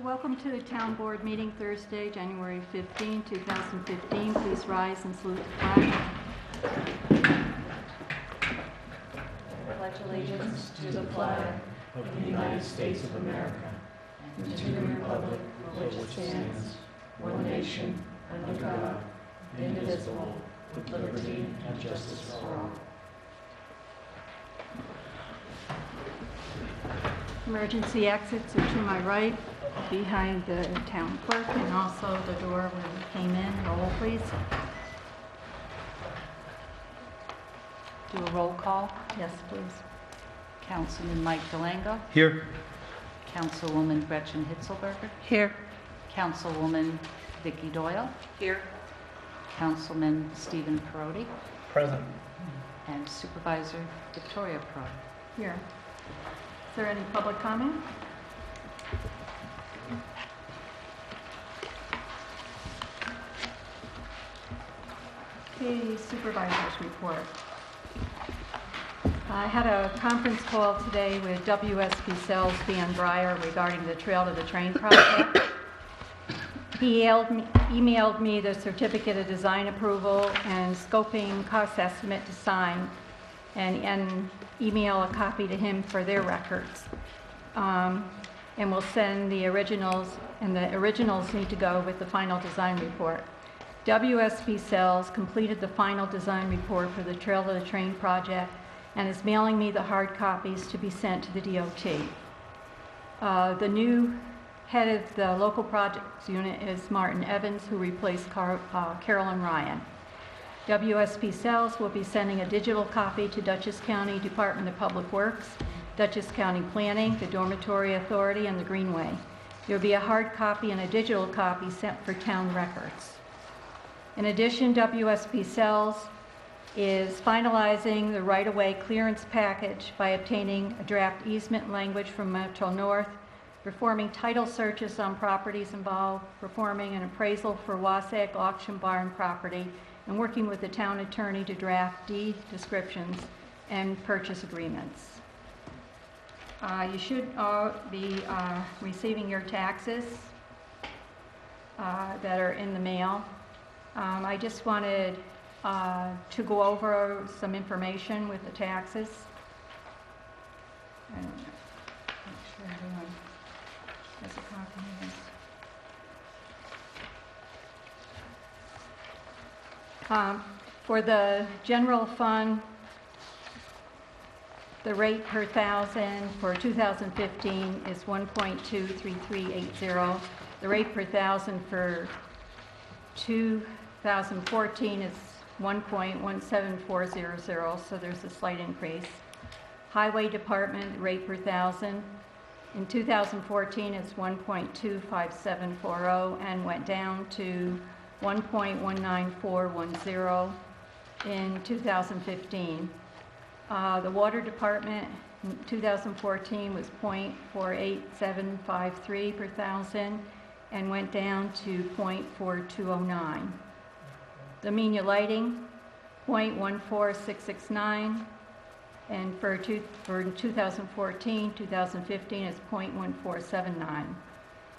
Welcome to the Town Board meeting Thursday, January 15, 2015. Please rise and salute the flag. Pledge allegiance to the flag of the United States of America and to the republic for which it stands, one nation, under God, indivisible, with liberty and justice for all. Emergency exits are to my right, behind the town clerk, and also the door where we came in. Roll, please. Do a roll call. Yes, please. Councilman Mike DeLango. Here. Councilwoman Gretchen Hitzelberger. Here. Councilwoman Vicki Doyle. Here. Councilman Stephen Perotti. Present. And Supervisor Victoria Perotti. Here. Is there any public comment? Okay, Supervisor's report. I had a conference call today with WSP Sales Van Breyer regarding the Trail to the Train project. He emailed me the certificate of design approval and scoping cost estimate to sign, and email a copy to him for their records. And we'll send the originals, and the originals need to go with the final design report. WSP Sales completed the final design report for the Trail to the Train project and is mailing me the hard copies to be sent to the DOT. The new head of the local projects unit is Martin Evans, who replaced Carolyn Ryan. WSP Sales will be sending a digital copy to Dutchess County Department of Public Works, Dutchess County Planning, the Dormitory Authority, and the Greenway. There will be a hard copy and a digital copy sent for town records. In addition, WSP Sales is finalizing the right-of-way clearance package by obtaining a draft easement language from Metro North, performing title searches on properties involved, performing an appraisal for Wasatch Auction Barn property, and working with the town attorney to draft deed descriptions and purchase agreements. You should be receiving your taxes that are in the mail. I just wanted to go over some information with the taxes. I don't know. Make sure everyone has a copy of this. For the general fund, the rate per thousand for 2015 is 1.23380. The rate per thousand for 2014 is 1.17400, so there's a slight increase. Highway Department rate per thousand in 2014 is 1.25740 and went down to 1.19410 in 2015. The Water Department in 2014 was 0.48753 per thousand and went down to 0.4209. The Amenia Lighting, 0.14669, and for 2014, 2015 is 0.1479.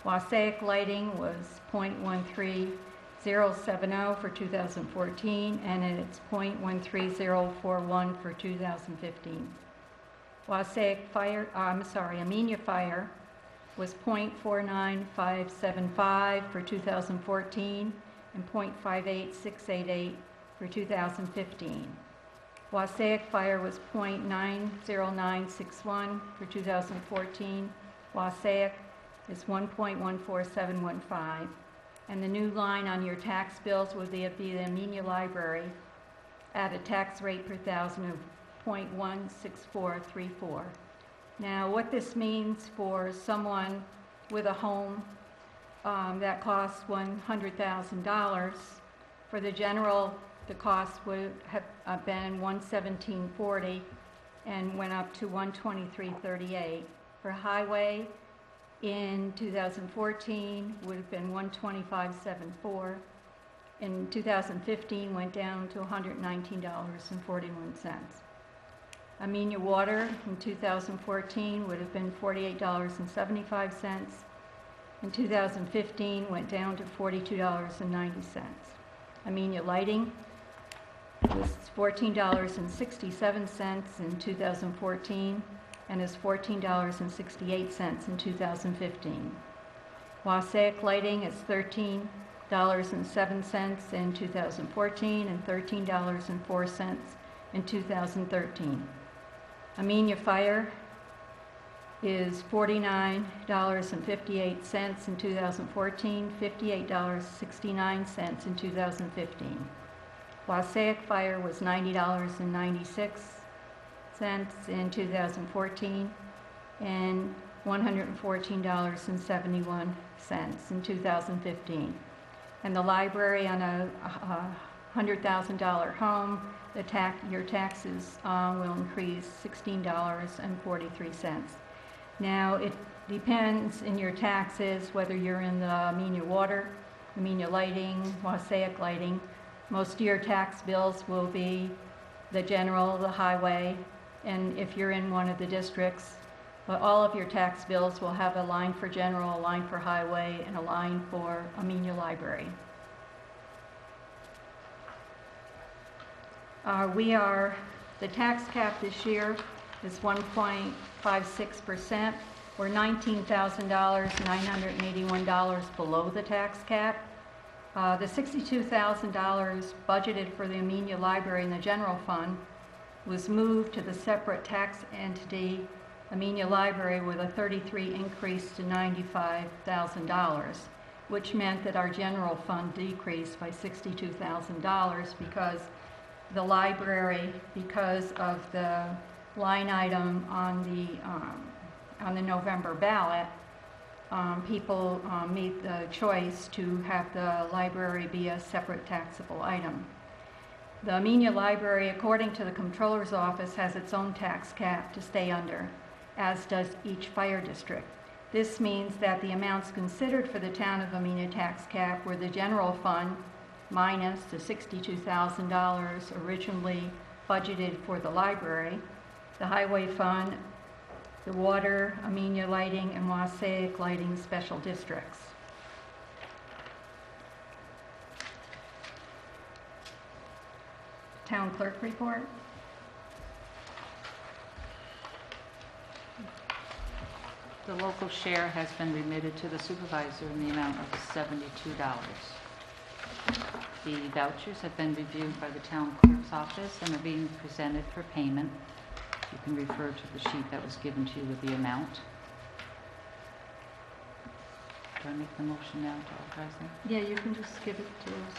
Wasatch Lighting was 0.13070 for 2014, and it's 0.13041 for 2015. Amenia Fire was 0.49575 for 2014 and 0.58688 for 2015. Wasatch Fire was 0.90961 for 2014. Wasatch is 1.14715. And the new line on your tax bills would be the Amenia Library at a tax rate per thousand of 0.16434. Now, what this means for someone with a home that costs $100,000, for the general, the cost would have been $117.40 and went up to $123.38. For highway, in 2014 would have been $125.74. In 2015 went down to $119.41. Amenia Water in 2014 would have been $48.75. In 2015, went down to $42.90. Amenia Lighting was $14.67 in 2014 and is $14.68 in 2015. Wassaic Lighting is $13.07 in 2014 and $13.04 in 2013. Amenia Fire is $49.58 in 2014, $58.69 in 2015. Wassaic Fire was $90.96 in 2014 and $114.71 in 2015. And the library, on a $100,000 home, your taxes will increase $16.43. Now, it depends in your taxes whether you're in the Amenia Water, Amenia Lighting, Wassaic Lighting. Most of your tax bills will be the general, the highway, and if you're in one of the districts, but all of your tax bills will have a line for general, a line for highway, and a line for Amenia Library. The tax cap this year is 1.56%, or $19,981 below the tax cap. The $62,000 budgeted for the Amenia Library in the general fund was moved to the separate tax entity, Amenia Library, with a 33 increase to $95,000, which meant that our general fund decreased by $62,000 because the library, because of the line item on the November ballot, people made the choice to have the library be a separate taxable item. The Amenia Library, according to the Comptroller's Office, has its own tax cap to stay under, as does each fire district. This means that the amounts considered for the town of Amenia tax cap were the general fund minus the $62,000 originally budgeted for the library, the highway fund, the water, Amenia Lighting, and Wassaic Lighting special districts. Town clerk report. The local share has been remitted to the supervisor in the amount of $72. The vouchers have been reviewed by the town clerk's office and are being presented for payment. You can refer to the sheet that was given to you with the amount. Do I make the motion now to authorize them? Yeah, you can just give it to us.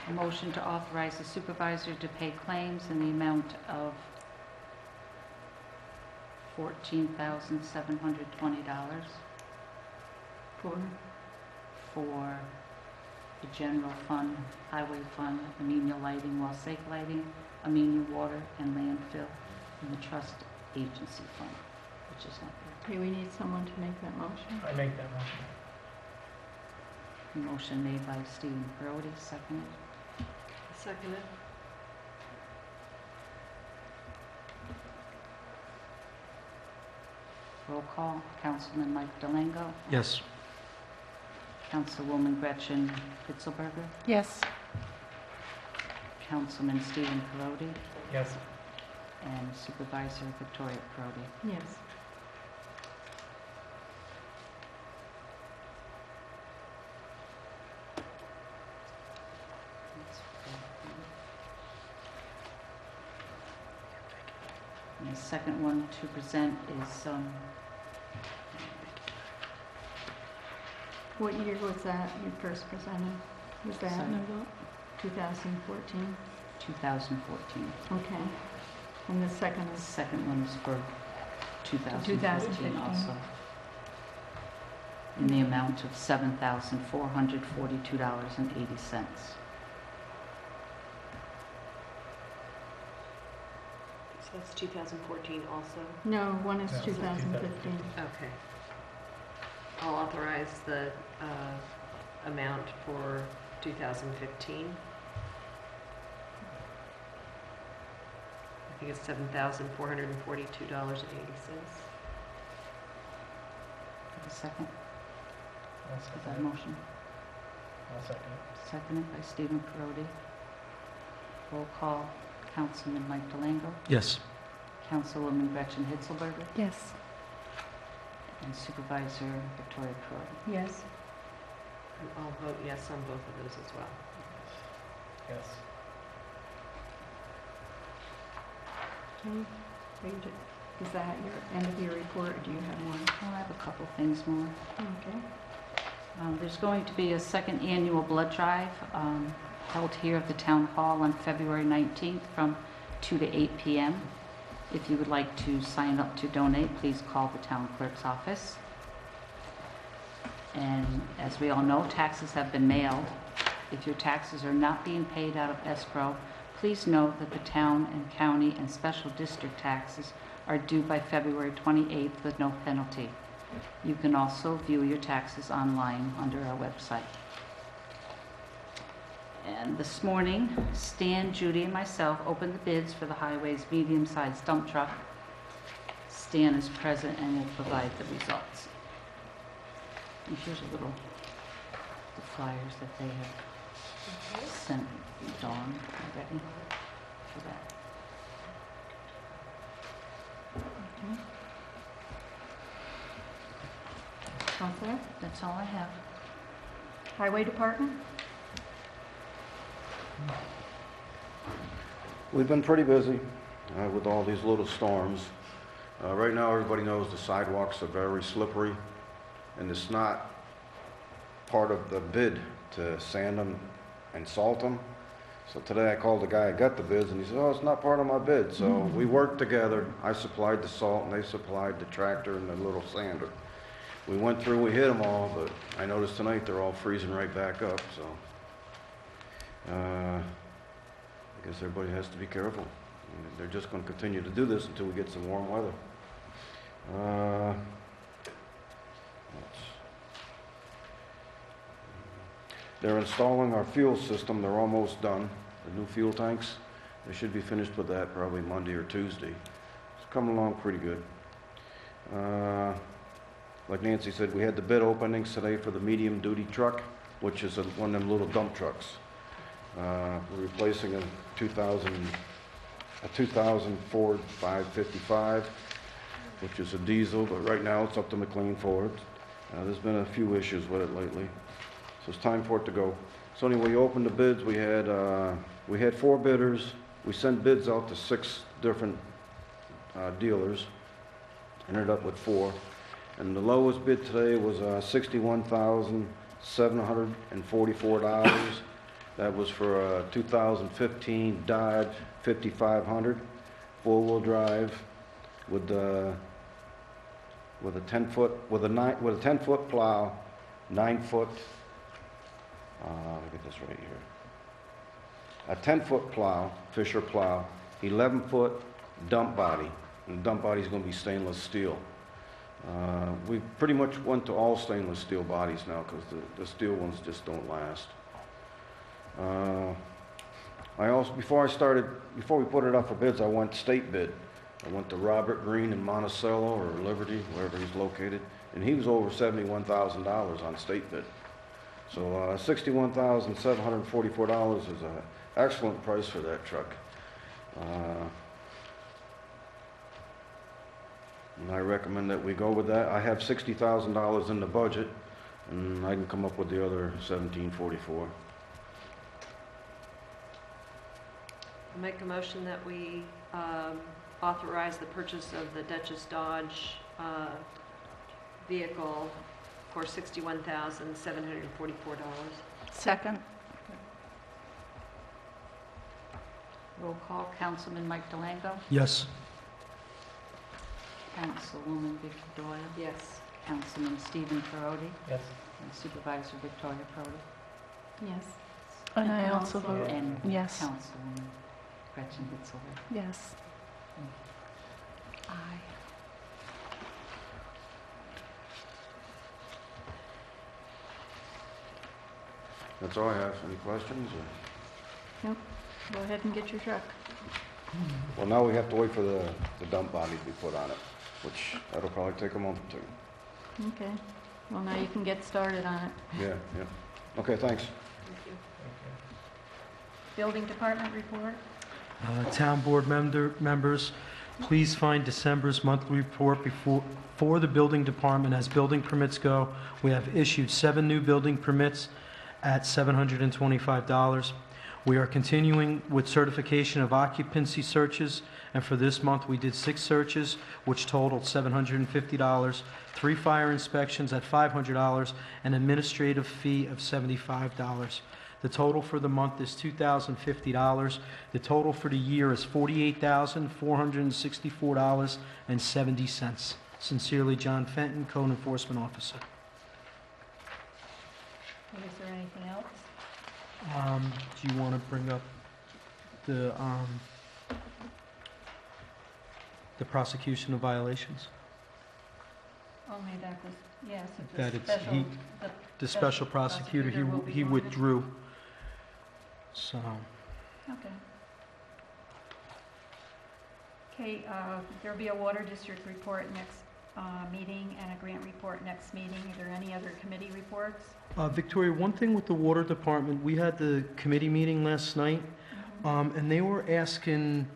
A motion to authorize the supervisor to pay claims in the amount of $14,720 for the general fund, highway fund, Amenia Lighting, Wassaic Lighting, Amenia Water and Landfill, and the trust agency fund, which is not there. Okay, we need someone to make that motion. I make that motion. Motion made by Stephen Brody, seconded. Seconded. Roll call. Councilman Mike Delango. Yes. Councilwoman Gretchen Pitzelberger. Yes. Councilman Stephen Brody. Yes. And Supervisor Victoria Brody. Yes. And the second one to present is What year was that you first presented? Was that Sorry. 2014? 2014. Okay. And the second The is second one is for 2014 2015. also, in the amount of $7,442.80. So that's 2014 also. no, one is No, 2015. Okay. I'll authorize the amount for 2015. I think it's $7,442.80. A second. I'll Is second that a it. motion? I'll second it. Seconded by Stephen Perotti. Roll call, Councilman Mike Delango, Yes. Councilwoman Gretchen Hitzelberger, Yes. and Supervisor Victoria Perotti. Yes. And I'll vote yes on both of those as well. Yes. Okay. Is that your end of your report, or do you have more? Well, I have a couple things more. Okay. There's going to be a second annual blood drive held here at the Town Hall on February 19th from 2 to 8 p.m. If you would like to sign up to donate, please call the town clerk's office. And as we all know, taxes have been mailed. If your taxes are not being paid out of escrow, please note that the town and county and special district taxes are due by February 28th with no penalty. You can also view your taxes online under our website. And this morning, Stan, Judy, and myself opened the bids for the highway's medium-sized dump truck. Stan is present and will provide the results. And here's a little, the flyers that they have sent Dawn already for that. Okay. Counselor? That's all I have. Highway Department? We've been pretty busy with all these little storms. Right now, everybody knows the sidewalks are very slippery, and it's not part of the bid to sand them and salt them. So today I called the guy who got the bids, and he said, oh, it's not part of my bid. So we worked together. I supplied the salt, and they supplied the tractor and the little sander. We went through, we hit them all, but I noticed tonight they're all freezing right back up, so I guess everybody has to be careful. They're just going to continue to do this until we get some warm weather. They're installing our fuel system. They're almost done. The new fuel tanks, they should be finished with that probably Monday or Tuesday. It's coming along pretty good. Like Nancy said, we had the bid openings today for the medium-duty truck, which is one of them little dump trucks. We're replacing a 2000 Ford 555, which is a diesel, but right now it's up to McLean Ford. There's been a few issues with it lately, so it's time for it to go. So anyway, we opened the bids. We had 4 bidders. We sent bids out to 6 different dealers. Ended up with 4. And the lowest bid today was $61,744. That was for a 2015 Dodge 5500 four-wheel drive with a 10-foot plow, 9-foot. Let me get this right here. A 10-foot plow, Fisher plow, 11-foot dump body. And the dump body is going to be stainless steel. We pretty much went to all stainless steel bodies now because the steel ones just don't last. Before we put it up for bids, I went state bid. I went to Robert Green in Monticello or Liberty, wherever he's located, and he was over $71,000 on state bid. So $61,744 is an excellent price for that truck. And I recommend that we go with that. I have $60,000 in the budget, and I can come up with the other $1,744. I'll make a motion that we authorize the purchase of the Duchess Dodge vehicle for $61,744. Second. Roll call, Councilman Mike Delango, Yes. Councilwoman Vicky Doyle, Yes. Councilman Stephen Perotti, Yes. and Supervisor Victoria Perotti. Yes. And I also vote And yes. Councilwoman Gretchen Hitzelberger. Yes. Aye. That's all I have. Any questions? Or? No? Go ahead and get your truck. Well, now we have to wait for the dump body to be put on it, which that'll probably take a month or two. Okay. Well, now you can get started on it. Yeah, yeah. Okay, thanks. Thank you. Building department report? Town board members, please find December's monthly report for the building department as building permits go. We have issued 7 new building permits at $725. We are continuing with certification of occupancy searches, and for this month, we did 6 searches, which totaled $750, 3 fire inspections at $500, an administrative fee of $75. The total for the month is $2,050. The total for the year is $48,464.70. Sincerely, John Fenton, Code Enforcement Officer. Is there anything else? Do you want to bring up the prosecution of violations? Only that was, yes, That it's it's, special, the special prosecutor, will be he going to- withdrew. So, Okay. Okay, there'll be a water district report next meeting and a grant report next meeting. Are there any other committee reports? Victoria, one thing with the water department, we had the committee meeting last night, and they were asking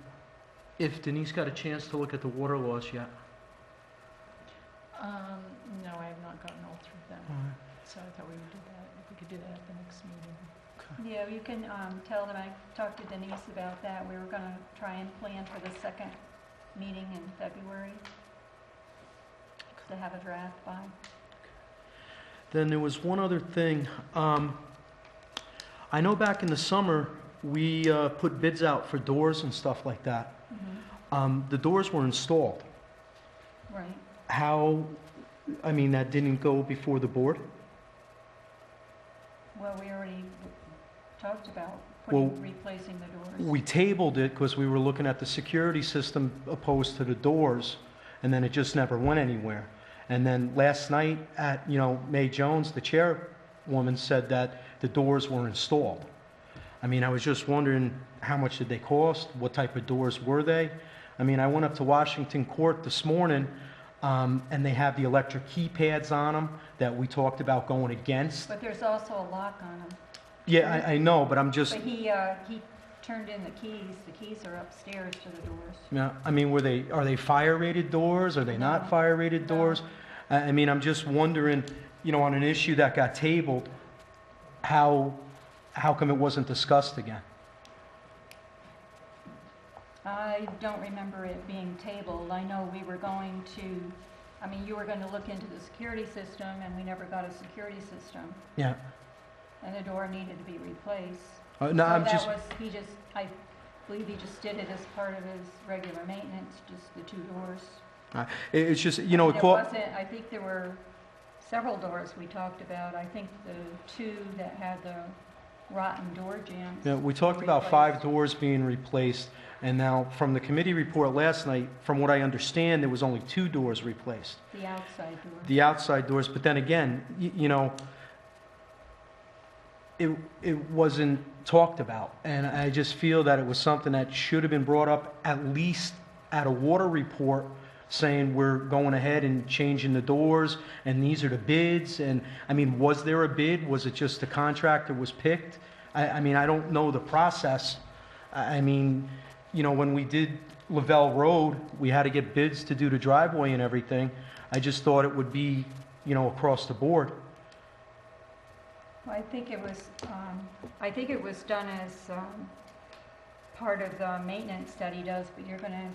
if Denise got a chance to look at the water laws yet. No, I have not gotten all through them, so I thought we would do that, if we could do that at the next meeting. Yeah, you can tell them I talked to Denise about that. We were going to try and plan for the second meeting in February to have a draft by. Then there was one other thing. I know back in the summer, we put bids out for doors and stuff like that. The doors were installed. Right. How, I mean, that didn't go before the board? Well, we already talked about replacing the doors. We tabled it because we were looking at the security system opposed to the doors, and then it just never went anywhere. And then last night at, May Jones, the chairwoman, said that the doors were installed. I mean, I was just wondering, how much did they cost? What type of doors were they? I mean, I went up to Washington Court this morning, and they have the electric keypads on them that we talked about going against. But there's also a lock on them. Yeah, I know, but I'm just, But he turned in the keys. The keys are upstairs to the doors. I mean, are they fire-rated doors? Are they not No. fire-rated No. doors? I mean, I'm just wondering, on an issue that got tabled, how come it wasn't discussed again? I don't remember it being tabled. I know we were going to, you were going to look into the security system, and we never got a security system, Yeah. and the door needed to be replaced. No, So I'm that just, was, I believe he just did it as part of his regular maintenance, just the 2 doors. it's just, It it caught, wasn't, I think there were several doors we talked about. I think the 2 that had the rotten door jambs. we talked about 5 doors being replaced, and now, from the committee report last night, from what I understand, there was only 2 doors replaced. The outside doors. The outside doors, but then again, it wasn't talked about, and I just feel that it was something that should have been brought up at least at a water report, saying we're going ahead and changing the doors, and these are the bids, and, was there a bid? Was it just the contractor was picked? I don't know the process. When we did Lavelle Road, we had to get bids to do the driveway and everything. I just thought it would be, across the board. Well, I think it was done as part of the maintenance that he does, but you're gonna,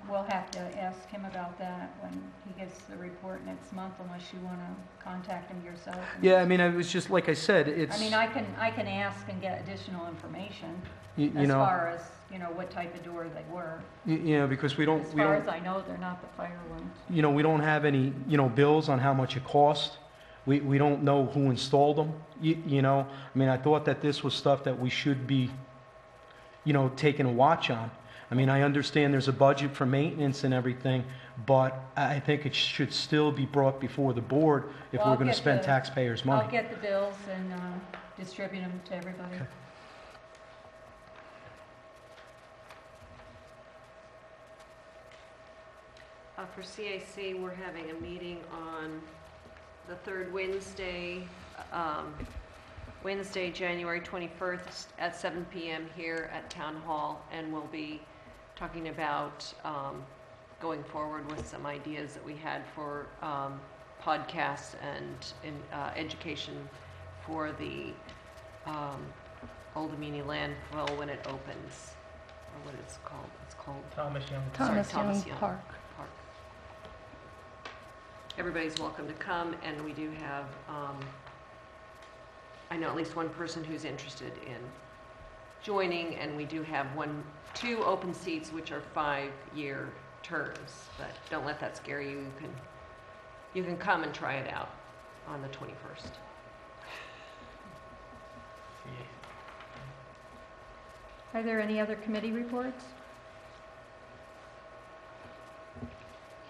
we'll have to ask him about that when he gets the report next month, unless you wanna contact him yourself. Yeah, it was just, like I said, it's... I can ask and get additional information you as know, far as, what type of door they were. because we don't... As far as I know, they're not the fire ones. we don't have any, bills on how much it cost. We don't know who installed them, I thought that this was stuff that we should be, taking a watch on. I understand there's a budget for maintenance and everything, but I think it should still be brought before the board if Well, we're I'll going to get spend the- taxpayers' I'll money. get the bills and distribute them to everybody. Okay. For CAC, we're having a meeting on the third Wednesday, January 21st at 7 p.m. here at Town Hall, and we'll be talking about going forward with some ideas that we had for podcasts and education for the Old Amenia landfill when it opens, or what it's called. It's called Thomas Young. Thomas Young Park. Everybody's welcome to come, and we do have, I know at least one person who's interested in joining, and we do have two open seats, which are 5-year terms, but don't let that scare you. You can come and try it out on the 21st. Are there any other committee reports?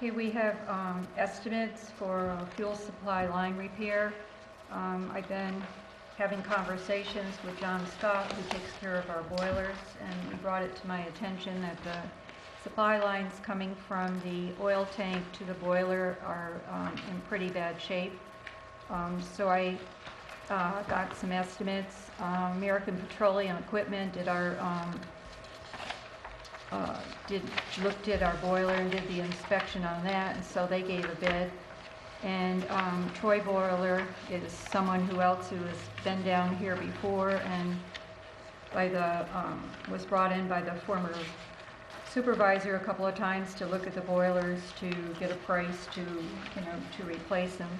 Here we have estimates for a fuel supply line repair. I've been having conversations with John Scott, who takes care of our boilers, and he brought it to my attention that the supply lines coming from the oil tank to the boiler are in pretty bad shape. So I got some estimates. American Petroleum Equipment did looked at our boiler and did the inspection on that, and so they gave a bid. And Troy Boiler is someone who has been down here before and was brought in by the former supervisor a couple of times to look at the boilers to get a price to replace them.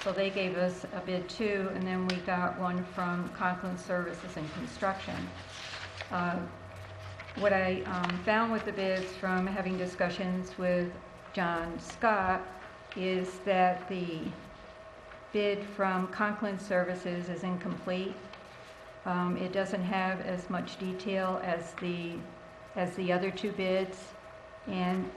So they gave us a bid too, and then we got one from Conklin Services and Construction. What I found with the bids from having discussions with John Scott is that the bid from Conklin Services is incomplete. It doesn't have as much detail as the other two bids, and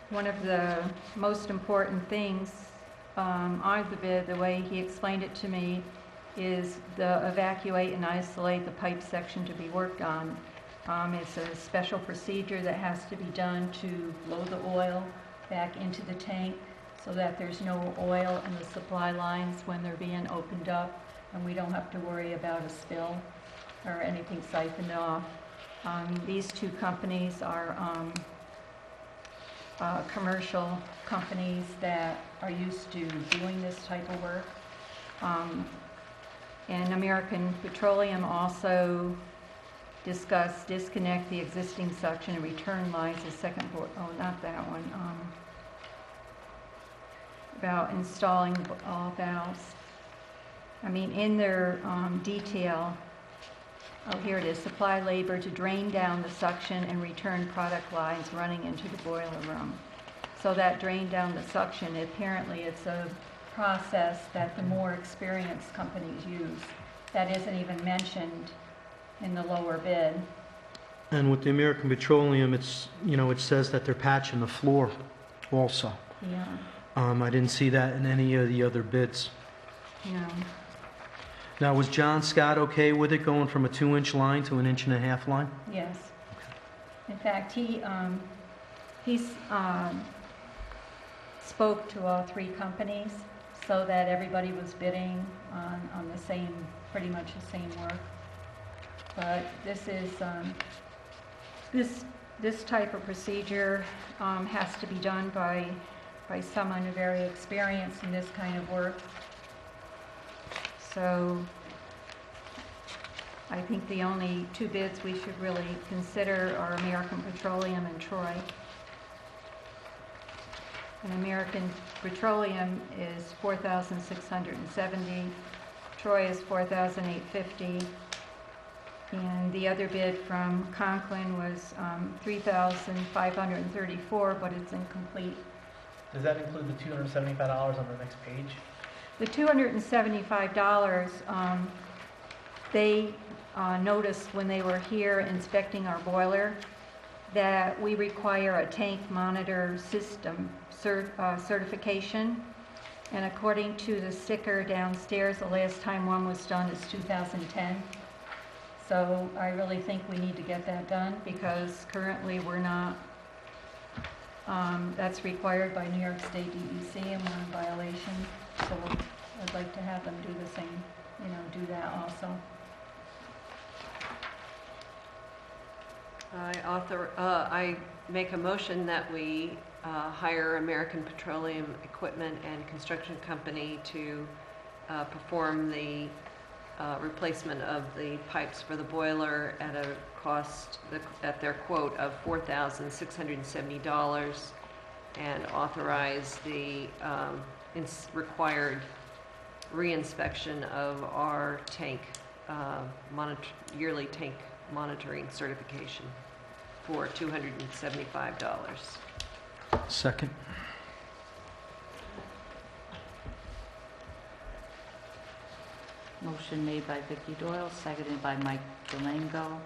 one of the most important things on the bid, the way he explained it to me, is the evacuate and isolate the pipe section to be worked on. It's a special procedure that has to be done to blow the oil back into the tank so that there's no oil in the supply lines when they're being opened up, and we don't have to worry about a spill or anything siphoned off. These two companies are commercial companies that are used to doing this type of work. And American Petroleum also discuss disconnect the existing suction and return lines to second board. Oh, not that one. About installing all valves. I mean, in their detail, oh, here it is, supply labor to drain down the suction and return product lines running into the boiler room. So that drain down the suction, apparently it's a process that the more experienced companies use. That isn't even mentioned in the lower bid. And with the American Petroleum, it's, it says that they're patching the floor also. Yeah. I didn't see that in any of the other bids. No. Now, was John Scott okay with it going from a 2-inch line to an 1.5 inch line? Yes. In fact, he spoke to all three companies so that everybody was bidding on the same, pretty much the same work. But this is this type of procedure has to be done by someone very experienced in this kind of work. So I think the only two bids we should really consider are American Petroleum and Troy. And American Petroleum is $4,670. Troy is $4,850. And the other bid from Conklin was $3,534, but it's incomplete. Does that include the $275 on the next page? The $275, they noticed when they were here inspecting our boiler that we require a tank monitor system certification. And according to the sticker downstairs, the last time one was done is 2010. So I really think we need to get that done because currently we're not, that's required by New York State DEC and we're in violation. So I'd like to have them do the same, do that also. I make a motion that we hire American Petroleum Equipment and Construction Company to perform the replacement of the pipes for the boiler at a cost, at their quote of $4,670, and authorize the required reinspection of our tank, yearly tank monitoring certification for $275. Second. Motion made by Vicki Doyle, seconded by Mike Delango.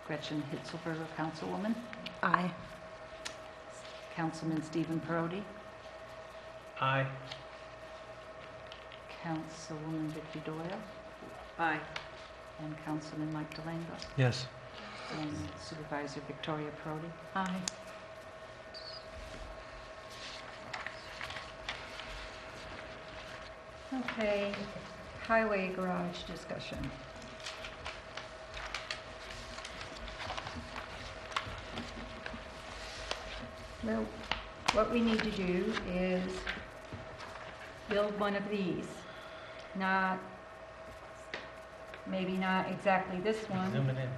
Gretchen Hitzelberger, Councilwoman. Aye. Councilman Stephen Perotti. Aye. Councilwoman Vicki Doyle. Aye. And Councilman Mike Delango. Yes. And Supervisor Victoria Perotti. Aye. Okay, highway garage discussion. Well, what we need to do is build one of these. Maybe not exactly this one, Zooming in.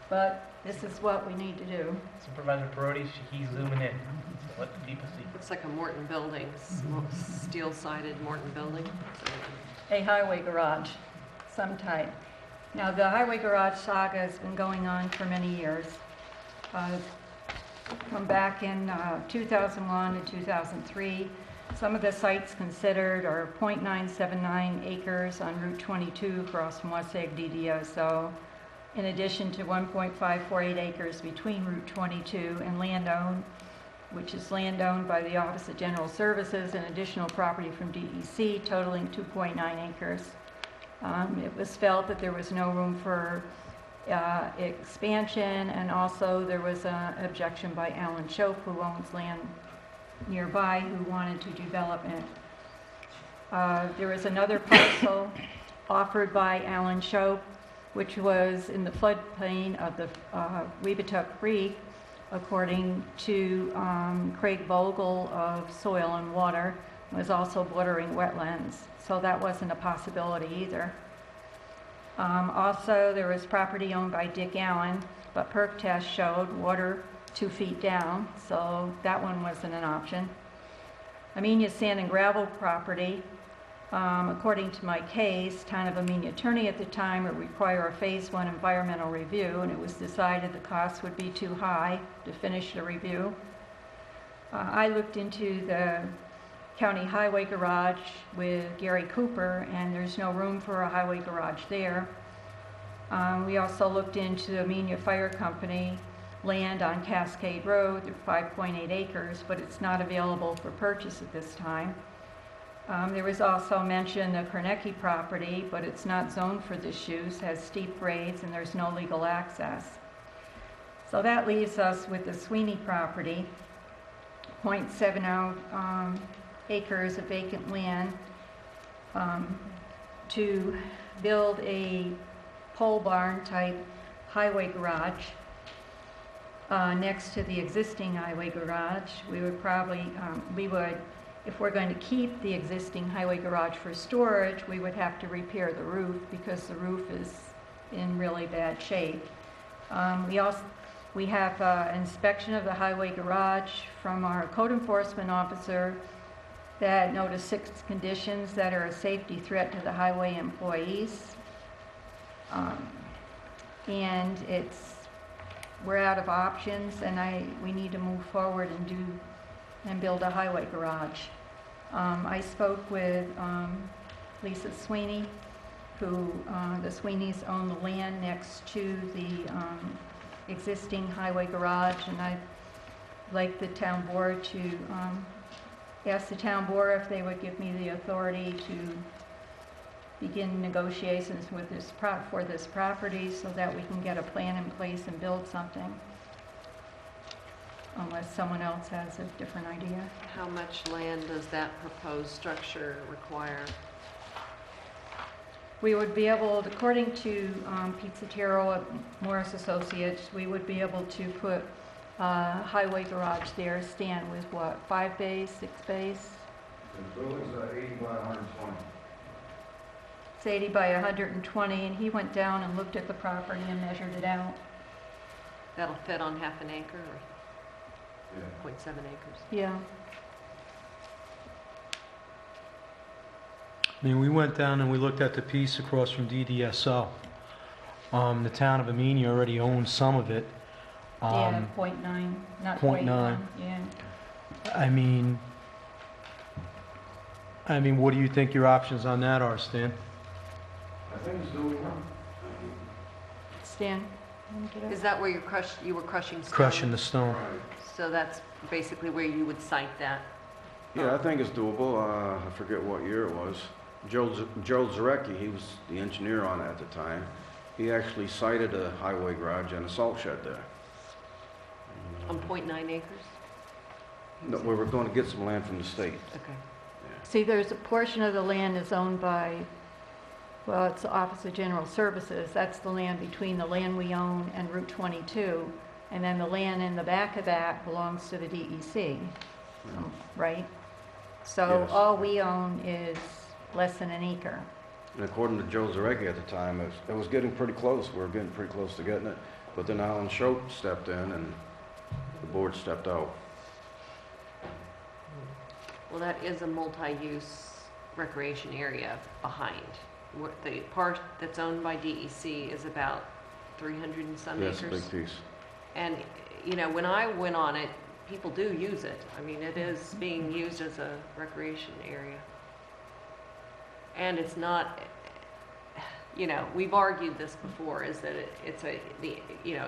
but this is what we need to do. Supervisor Perotti, he's zooming in. So let the people see. Looks like a Morton building, steel-sided Morton building. A highway garage, some type. Now, the highway garage saga has been going on for many years. From back in 2001 to 2003, some of the sites considered are 0.979 acres on Route 22 across from Wasseg DDSO, in addition to 1.548 acres between Route 22 and land owned, which is land owned by the Office of General Services and additional property from DEC totaling 2.9 acres. It was felt that there was no room for expansion, and also there was an objection by Alan Shope, who owns land nearby, who wanted to develop it. There was another parcel offered by Alan Shope, which was in the floodplain of the Weebatuck Creek, according to Craig Vogel of Soil and Water, was also bordering wetlands. So that wasn't a possibility either. Also, there was property owned by Dick Allen, but perk test showed water 2 feet down, so that one wasn't an option. Amenia sand and gravel property, according to my case, town of Amenia attorney at the time, would require a phase 1 environmental review, and it was decided the cost would be too high to finish the review. I looked into the county highway garage with Gary Cooper, and there's no room for a highway garage there. We also looked into Amenia Fire Company land on Cascade Road, 5.8 acres, but it's not available for purchase at this time. There was also mentioned the Kornecki property, but it's not zoned for this use, has steep grades, and there's no legal access. So that leaves us with the Sweeney property, 0.70 acres of vacant land, to build a pole barn type highway garage next to the existing highway garage. We would probably, if we're going to keep the existing highway garage for storage, we would have to repair the roof because the roof is in really bad shape. We have inspection of the highway garage from our code enforcement officer that noticed 6 conditions that are a safety threat to the highway employees. And we're out of options, and we need to move forward and build a highway garage. I spoke with Lisa Sweeney, who the Sweeneys own the land next to the existing highway garage, and I'd like the town board to asked the town board if they would give me the authority to begin negotiations with for this property so that we can get a plan in place and build something. Unless someone else has a different idea. How much land does that proposed structure require? We would be able, according to Pizzatero at Morris Associates, we would be able to put a highway garage there, stand with what, 5 bays, 6 bays? The building's 80 by 120. It's 80 by 120, and he went down and looked at the property and measured it out. That'll fit on half an acre or Yeah. 0.7 acres? Yeah. I mean, we went down and we looked at the piece across from DDSO. The town of Amenia already owns some of it. Yeah, 0.9, not 0.9. 0.1, yeah. I mean, what do you think your options on that are, Stan? I think it's doable. Stan, you wanna get up? Is that where you were crushing stone? Crushing the stone. Right. So that's basically where you would cite that? Yeah, I think it's doable. I forget what year it was. Joe Zarecki, he was the engineer on it at the time. He actually sited a highway garage and a salt shed there. On 0.9 acres? No, we were going to get some land from the state. Okay. See, there's a portion of the land is owned by, well, it's the Office of General Services. That's the land between the land we own and Route 22. And then the land in the back of that belongs to the DEC, right? So Yes. all we own is less than an acre. And according to Joe Zarecki at the time, it was getting pretty close. We were getting pretty close to getting it. But then Alan Schopp stepped in and the board stepped out. Well, that is a multi-use recreation area behind. The part that's owned by DEC is about 300 and some Yes, a acres. big piece. And, you know, when I went on it, people do use it. I mean, it is being used as a recreation area. And it's not, you know, we've argued this before, is that it's a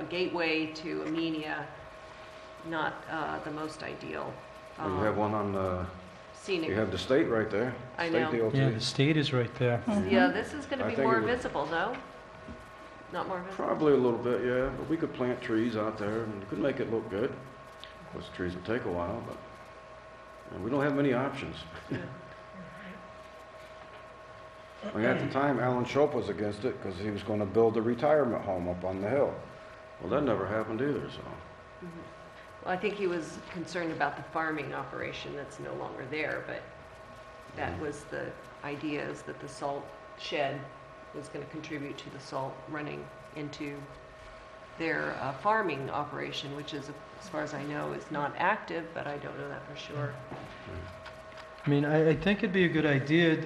gateway to Amenia, not the most I Well, you have one on the, scenic. you have the state right there. I State know. DOT. Yeah, the state is right there. Yeah, this is going to I be think more it would- visible, no? Not more visible? Probably a little bit, yeah. But we could plant trees out there and it could make it look good. Of course, the trees will take a while, but we don't have many options. Yeah. I mean, at the time, Alan Schopp was against it because he was going to build a retirement home up on the hill. Well, that never happened either, so. Mhm. Well, I think he was concerned about the farming operation that's no longer there, but that was the idea, is that the salt shed was going to contribute to the salt running into their farming operation, which is, as far as I know, is not active, but I don't know that for sure. I mean, I think it'd be a good idea.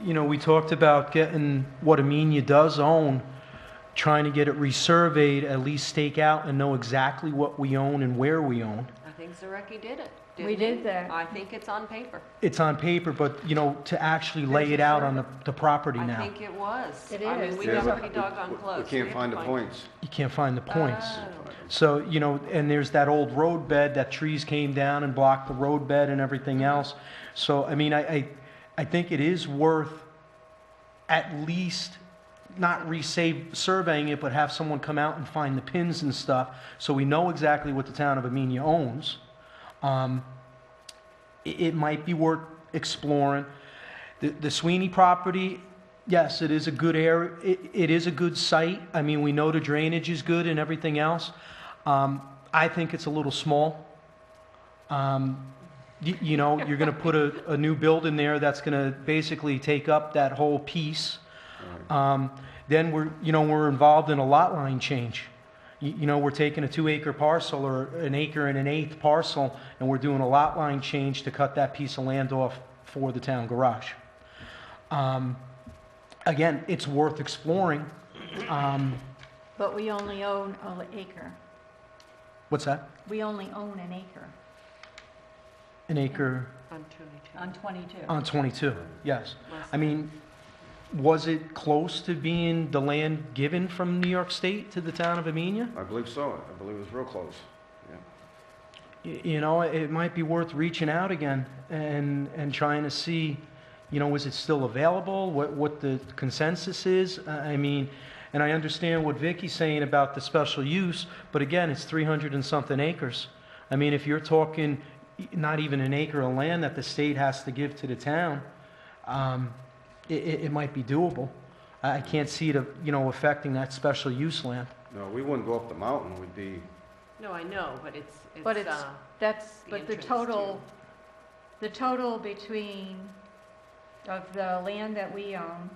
You know, we talked about getting what Amenia does own, trying to get it resurveyed, at least stake out and know exactly what we own and where we own. I think Zarecki did it. We didn't did he? that. I think it's on paper. It's on paper, but, you know, to actually lay There's it a out on survey. the property I now. think it was. It I is. mean, we Yeah, got but pretty doggone close. We can't have find to the points. You can't find the points. Oh. So, you know, and there's that old road bed, that trees came down and blocked the road bed and everything else. So, I mean, I think it is worth at least not surveying it, but have someone come out and find the pins and stuff so we know exactly what the town of Amenia owns. It might be worth exploring. The Sweeney property, yes, it is a good area. It is a good site. I mean, we know the drainage is good and everything else. I think it's a little small. You know, you're going to put a new building there that's going to basically take up that whole piece. Then we're involved in a lot line change. You know, we're taking a 2-acre parcel or an acre and an eighth parcel, and we're doing a lot line change to cut that piece of land off for the town garage. Again, it's worth exploring. But we only own an acre. What's that? We only own an acre An acre On 22. on 22. on 22, yes. Less I mean, was it close to being the land given from New York State to the town of Amenia? I believe so. I believe it was real close. Yeah. You know, it might be worth reaching out again and trying to see, you know, is it still available, what the consensus is? I mean, and I understand what Vicky's saying about the special use, but again, it's 300 and something acres. I mean, if you're talking not even an acre of land that the state has to give to the town, it might be doable. I can't see it, you know, affecting that special use land. No, we wouldn't go up the mountain, we'd be, No, I know, but it's, But it's, that's, the but the entrance total between, of the land that we own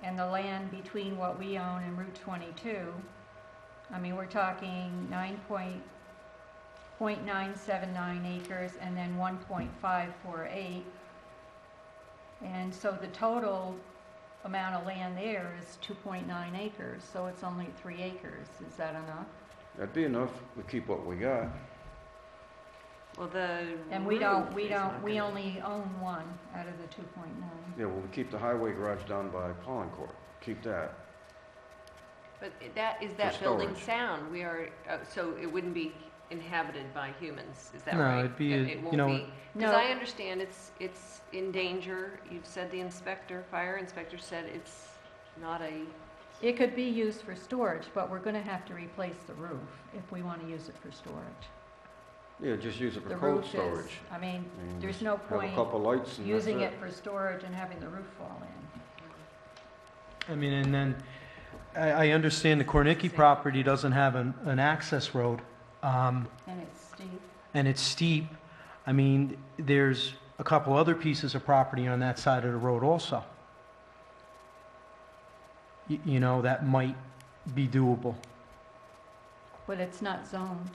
and the land between what we own and Route 22, I mean, we're talking 9.979 acres and then 1.548. And so the total amount of land there is 2.9 acres, so it's only 3 acres. Is that enough? that'd be enough to keep what we got. well, the And we roof is not gonna- only own one out of the 2.9. Yeah, well, we keep the highway garage down by Pollen Court, keep that. But that, is that For building storage. sound? We are, so it wouldn't be inhabited by humans, is that No, right? it'd be a- It you won't know- be, because No. I understand it's in danger. You've said the fire inspector said it's not a, It could be used for storage, but we're gonna have to replace the roof if we wanna use it for storage. Yeah, just use it for The cold roof is, storage. I mean, I mean, there's just no have a point couple lights and that's using it. it for storage and having the roof fall in. I mean, and then, I understand the Kornicki property doesn't have an access road, And it's steep. and it's steep. I mean, there's a couple other pieces of property on that side of the road also. You know, that might be doable. But it's not zoned.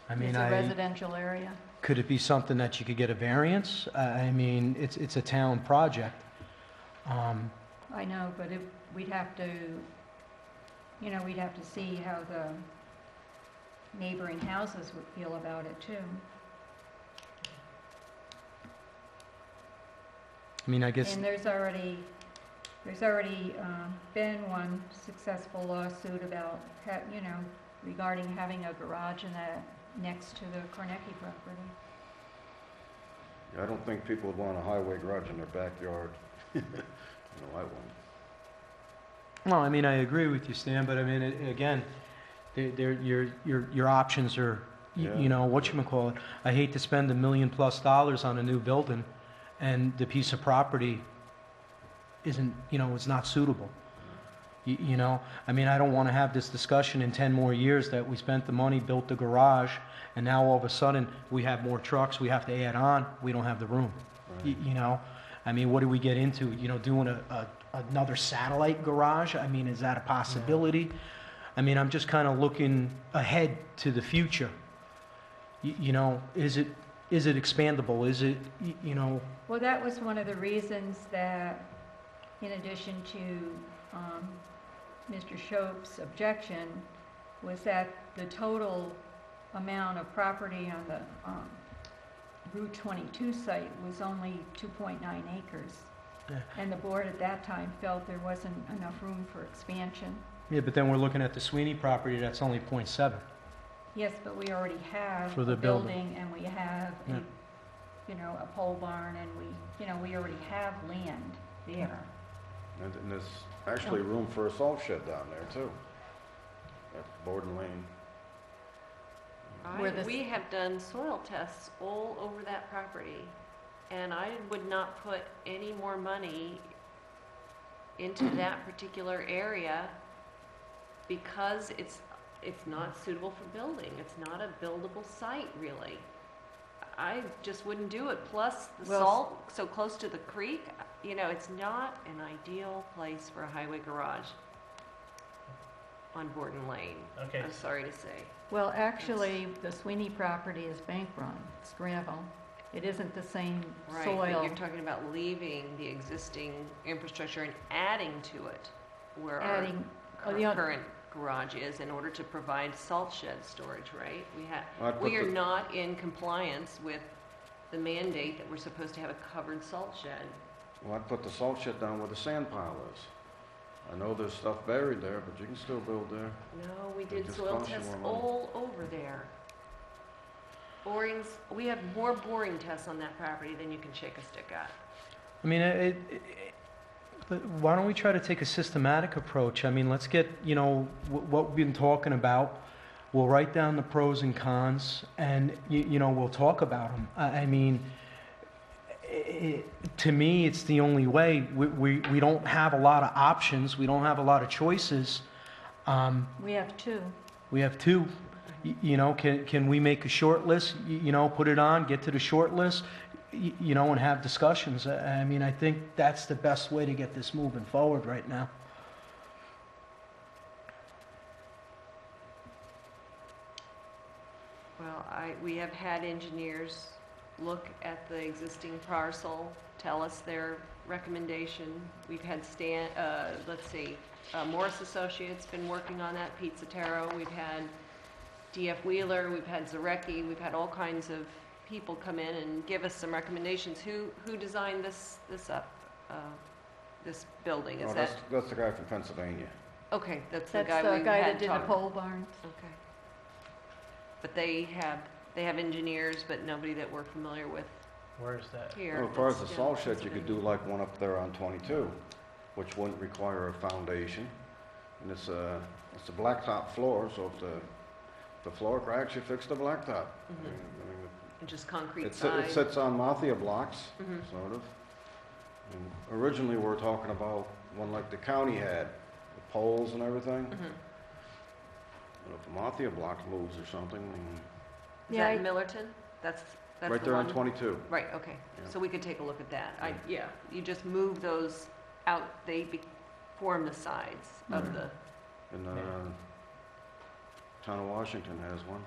I mean, It's a residential area. could it be something that you could get a variance? I mean, it's a town project. I know, but we'd have to, you know, we'd have to see how the neighboring houses would feel about it too. I mean, I guess, And there's already been one successful lawsuit about, you know, regarding having a garage in that, next to the Kornicki property. I don't think people would want a highway garage in their backyard. No, I won't. well, I mean, I agree with you, Stan, but I mean, again, your options are, Yeah. you know, whatchamacallit. I hate to spend $1 million+ on a new building, and the piece of property isn't, you know, it's not suitable. You know, I mean, I don't want to have this discussion in 10 more years that we spent the money, built the garage, and now all of a sudden, we have more trucks, we have to add on, we don't have the room. Right. You know, I mean, what do we get into? You know, doing another satellite garage? I mean, is that a possibility? I mean, I'm just kind of looking ahead to the future. You know, is it expandable? Is it, you know? Well, that was one of the reasons that, in addition to Mr. Shope's objection, was that the total amount of property on the Route 22 site was only 2.9 acres. Yeah. And the board at that time felt there wasn't enough room for expansion. Yeah, but then we're looking at the Sweeney property, that's only 0.7. Yes, but we already have For the a building. building, and we have Yeah. you know, a pole barn, and we already have land there. And there's actually room for a salt shed down there too. At Borden Lane. Where the- we have done soil tests all over that property, and I would not put any more money into that particular area because it's not suitable for building. It's not a buildable site, really. I just wouldn't do it. Plus, the Well, salt so close to the creek, you know, it's not an ideal place for a highway garage on Borden Lane. Okay, I'm sorry to say. Well, actually, the Sweeney property is bank run, it's gravel. It isn't the same Right, but soil. you're talking about leaving the existing infrastructure and adding to it where Adding, our the other- current garage is in order to provide salt shed storage, right? I'd put We are the- not in compliance with the mandate that we're supposed to have a covered salt shed. Well, I'd put the salt shed down where the sand pile is. I know there's stuff buried there, but you can still build there. No, we It did just soil costs you tests more money. all over there. borings, we have more boring tests on that property than you can shake a stick at. I mean, but why don't we try to take a systematic approach? I mean, let's get, what we've been talking about. We'll write down the pros and cons, and, we'll talk about them. I mean, to me, it's the only way. We don't have a lot of options. We don't have a lot of choices. We have two. We have two. Can we make a short list, put it on, get to the short list, and have discussions? I mean, I think that's the best way to get this moving forward right now. Well, we have had engineers look at the existing parcel, tell us their recommendation. We've had Morris Associates been working on that, Pete Sotero. We've had D.F. Wheeler, we've had Zarecki, we've had all kinds of people come in and give us some recommendations. Who designed this building? Is that? That's the guy from Pennsylvania. Okay, that's the That's guy the we guy had that did the talk. pole barns. Okay. But they have engineers, but nobody that we're familiar with Where's that? here. Well, as far as the that's salt down shed, you could do Pennsylvania. like one up there on 22, which wouldn't require a foundation. And it's a blacktop floor, so if the floor cracks, you fix the blacktop. Mhm. I mean, And just concrete it side. sits on Mathia blocks, Mhm. sort of. And originally, we were talking about one like the county had, the poles and everything. Mhm. But if the Mathia block moves or something, Is Yeah, that I- Millerton? That's right the there on one? 22. Right, okay. Yeah. So we could take a look at that. Yeah. You just move those out, form the sides of Right. the, And Yeah. town of Washington has one.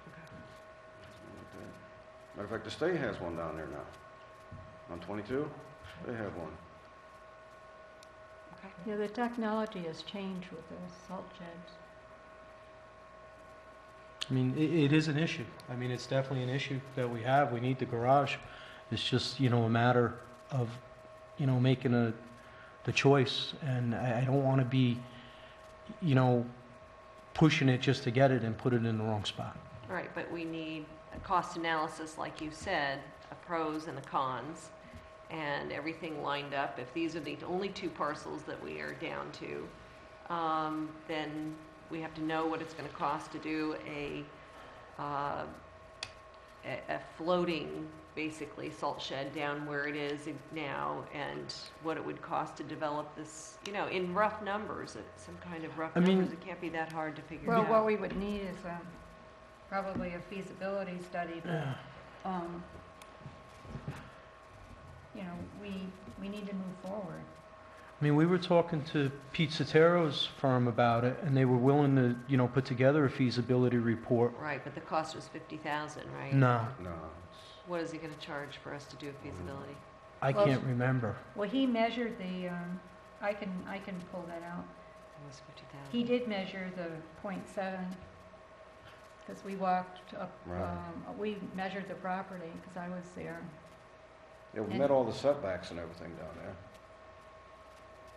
okay. Something like that. Matter of fact, the state has one down there now. On 22, they have one. Okay. Yeah, the technology has changed with the salt sheds. I mean, it is an issue. I mean, it's definitely an issue that we have. We need the garage. It's just, a matter of, making the choice. And I don't want to be, pushing it just to get it and put it in the wrong spot. All right, but we need a cost analysis, like you said, a pros and a cons, and everything lined up. If these are the only two parcels that we are down to, then we have to know what it's going to cost to do a floating, basically, salt shed down where it is now, and what it would cost to develop this, in rough numbers, some kind of rough I mean- numbers. It can't be that hard to figure Well, out. what we would need is probably a feasibility study, but, we need to move forward. I mean, we were talking to Pete Sotero's firm about it, and they were willing to, put together a feasibility report. Right, but the cost was 50,000, right? No, No, What is he going to charge for us to do a feasibility? I Well, can't remember. Well, he measured the, I can pull that out. It was 50,000. He did measure the .7, because we walked up, Right. we measured the property, because I was there. yeah, we met all the setbacks and everything down there.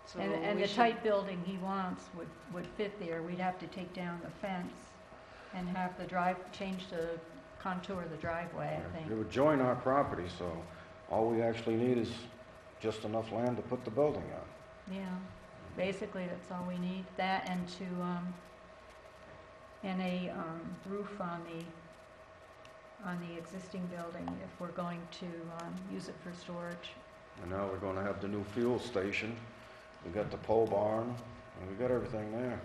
So And we the should- type building he wants would fit there. We'd have to take down the fence and have change the contour of the driveway, I It think. would join our property, so all we actually need is just enough land to put the building on. Yeah, basically, that's all we need. That and and a roof on the existing building if we're going to use it for storage. And now we're gonna have the new fuel station. We got the pole barn, and we got everything there.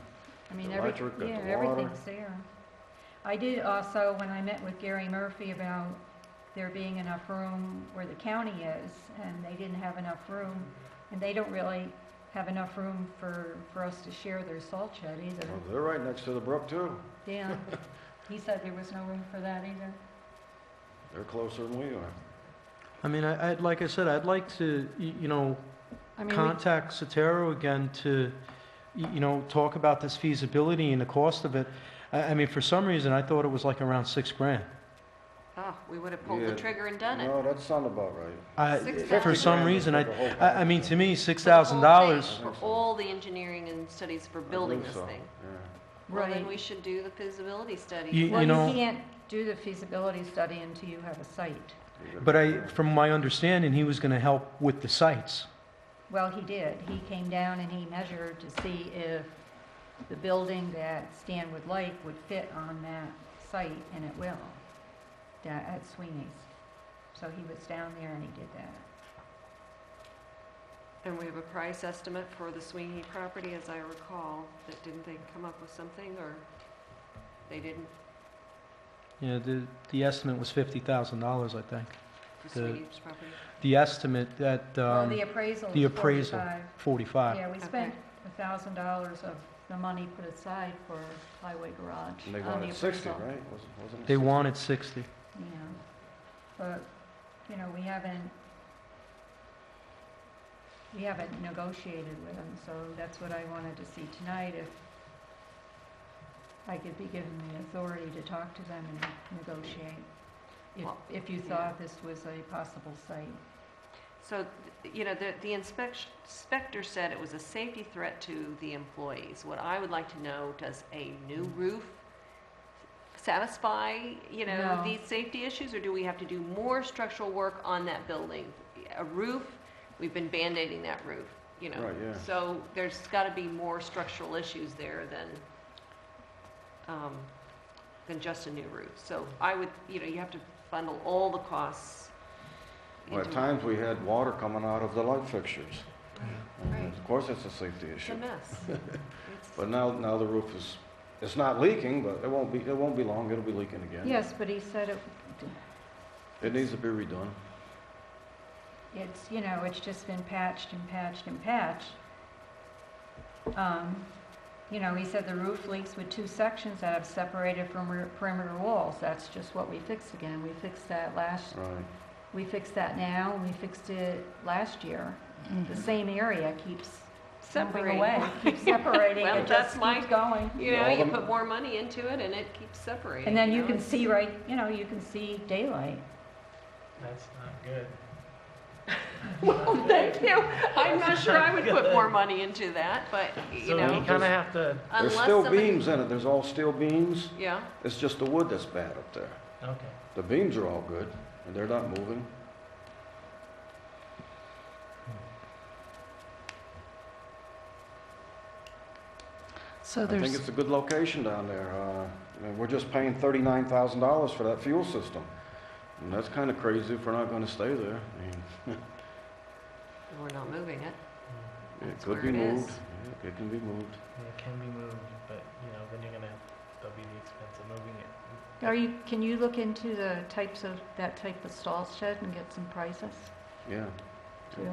I mean, The electric, got yeah, the water. everything's there. I did also, when I met with Gary Murphy about there being enough room where the county is, and they didn't have enough room, and they don't really have enough room for us to share their salt shed either. Well, they're right next to the brook too. Yeah, he said there was no room for that either. They're closer than we are. I mean, like I said, I'd like to, I mean, contact Sotero again to, talk about this feasibility and the cost of it. I mean, for some reason, I thought it was like around $6,000. Oh, we would have pulled Yeah. the trigger and done it. No, that sounded about right. For some $50,000 reason, for the whole I mean, to me, For the whole $6,000. thing, For all the engineering and studies for I building believe this so, thing. yeah. Well, then Right. we should do the feasibility study. You Well, know- you can't, do the feasibility study until you have a site. But from my understanding, he was gonna help with the sites. Well, he did. He came down and he measured to see if the building that Stan would like would fit on that site, and it will, down at Sweeney's. So he was down there and he did that. And we have a price estimate for the Sweeney property, as I recall. That didn't they come up with something, or they didn't, Yeah, the estimate was $50,000, I think. for The- Sweeney's property? The estimate that, Well, the appraisal the was appraisal, 45. 45. Yeah, we spent Okay. $1,000 of the money put aside for highway garage And they on the wanted 60, appraisal. right? Wasn't it They 60? wanted 60. Yeah, but, you know, we haven't negotiated with them, so that's what I wanted to see tonight, if I could be given the authority to talk to them and negotiate, Well, if you thought this was a possible site. So, you know, the inspector said it was a safety threat to the employees. What I would like to know, does a new roof satisfy, you know, No. these safety issues, or do we have to do more structural work on that building? A roof, we've been Band-Aiding that roof, you know. Right, yeah. So there's got to be more structural issues there than just a new roof. So I would, you know, you have to bundle all the costs. Well, at into- times we had water coming out of the light fixtures. And Right. of course, it's a safety It's issue. a mess. It's- But now the roof it's not leaking, but it won't be long, it'll be leaking again. Yes, but he said It needs to be redone. it's, you know, it's just been patched and patched and patched. You know, he said the roof leaks with 2 sections that have separated from perimeter walls. That's just what we fixed again. We fixed that Right. we fixed that now, and we fixed it last year. The same area keeps moving Separating. away, keeps separating, Well, it that's just my- keeps going. You know, All you the- put more money into it and it keeps separating. And then you know? can see you know, you can see daylight. That's not good. Well, thank you. I'm not sure I would put more money into that, but, you So know, you kind of have to, There's unless still somebody... beams in it, there's all steel beams. Yeah, It's just the wood that's bad up there. okay. The beams are all good, and they're not moving. So I think there's, it's a good location down there. I mean, we're just paying $39,000 for that fuel system. And that's kind of crazy if we're not going to stay there. I mean, we're not moving it. it That's could be where it is. moved. Yeah, it can be moved. It can be moved, but, you know, then you're gonna have, there'll be the expense of moving it. Can you look into that type of stall shed and get some prices Yeah. too?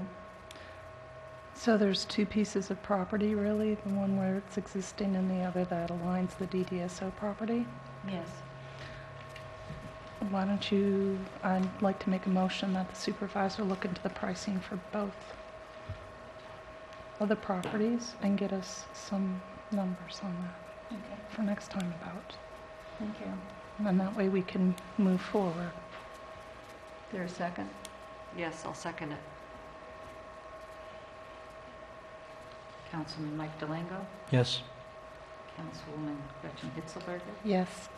so there's 2 pieces of property, really, the one where it's existing and the other that aligns the DDSO property. Yes. Why don't you, I'd like to make a motion that the supervisor look into the pricing for both of the properties and get us some numbers on that Okay, for next time about. thank you. And that way we can move forward. Is there a second? Yes, I'll second it. Councilman Mike Delango, Yes. Councilwoman Gretchen Hitzelberger, Yes.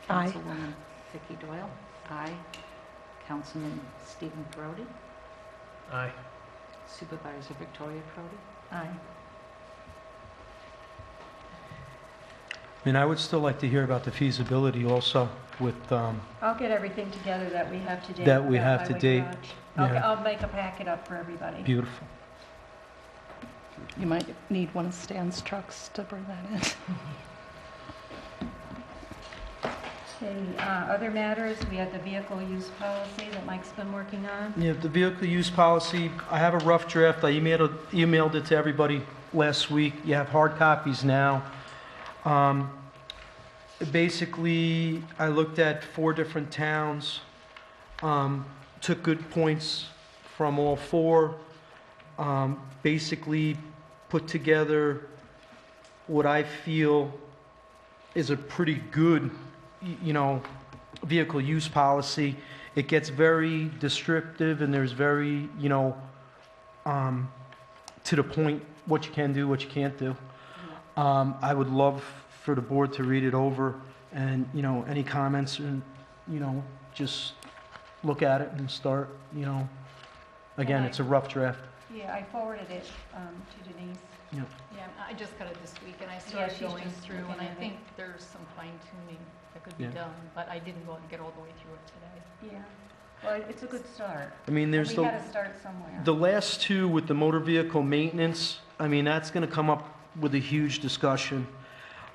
Aye. Councilwoman Vicki Doyle, Aye. Councilman Stephen Perotti, Aye. Supervisor Victoria Perotti. Aye. And I would still like to hear about the feasibility also with, I'll get everything together that we have to date. That we about have to highway date, garage. yeah. I'll make a packet up for everybody. beautiful. You might need one of Stan's trucks to bring that in. Okay, other matters, we had the vehicle use policy that Mike's been working on. Yeah, the vehicle use policy, I have a rough draft. I emailed it to everybody last week. You have hard copies now. Basically, I looked at 4 different towns, took good points from all 4, basically put together what I feel is a pretty good, you know, vehicle use policy. It gets very descriptive and there's very, you know, to the point what you can do, what you can't do. I would love for the board to read it over and, you know, any comments just look at it and start, again, it's a rough draft. Yeah, I forwarded it to Denise. Yeah. Yeah, I just got it this week, and I Yeah, started she's going just through, and looking I at it. think there's some fine tuning that could be Yeah. done, but I didn't go and get all the way through it today. Yeah, well, it's a good start. I mean, there's We the, gotta start somewhere. the last two with the motor vehicle maintenance, I mean, that's gonna come up with a huge discussion.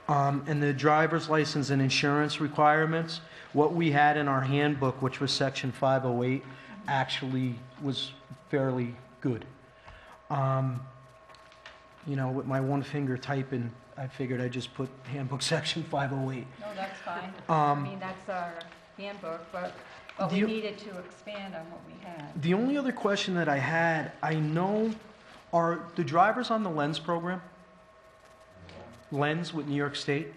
And the driver's license and insurance requirements, what we had in our handbook, which was section 508, actually was fairly good. With my one finger typing, I figured I'd just put handbook section 508. No, that's fine. I Um, mean, that's our handbook, but we the- needed to expand on what we had. The only other question that I had, I know, are the drivers on the Lens program? Lens with New York State?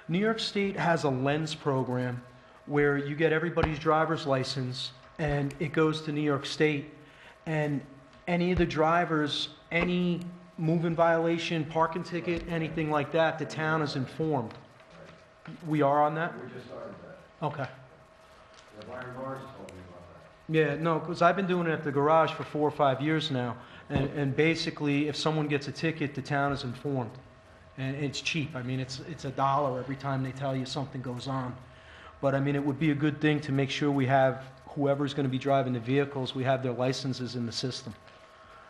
New York State has a Lens program where you get everybody's driver's license and it goes to New York State, and any of the drivers, any moving violation, parking ticket, anything like that, the town is informed. We are on that? We just started that. Okay. The Byron Barnes told me about that. Yeah, no, because I've been doing it at the garage for 4 or 5 years now, and basically, if someone gets a ticket, the town is informed. And it's cheap, I mean, it's $1 every time they tell you something goes on. But I mean, it would be a good thing to make sure we have, whoever's gonna be driving the vehicles, we have their licenses in the system.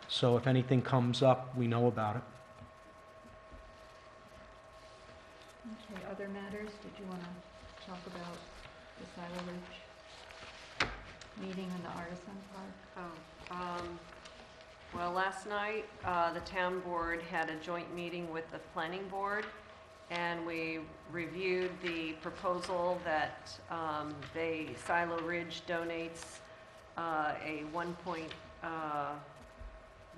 So if anything comes up, we know about it. Okay, other matters, did you want to talk about the Silo Ridge meeting in the Artisan Park? Well, last night, the town board had a joint meeting with the planning board, and we reviewed the proposal that Silo Ridge donates a 1.14,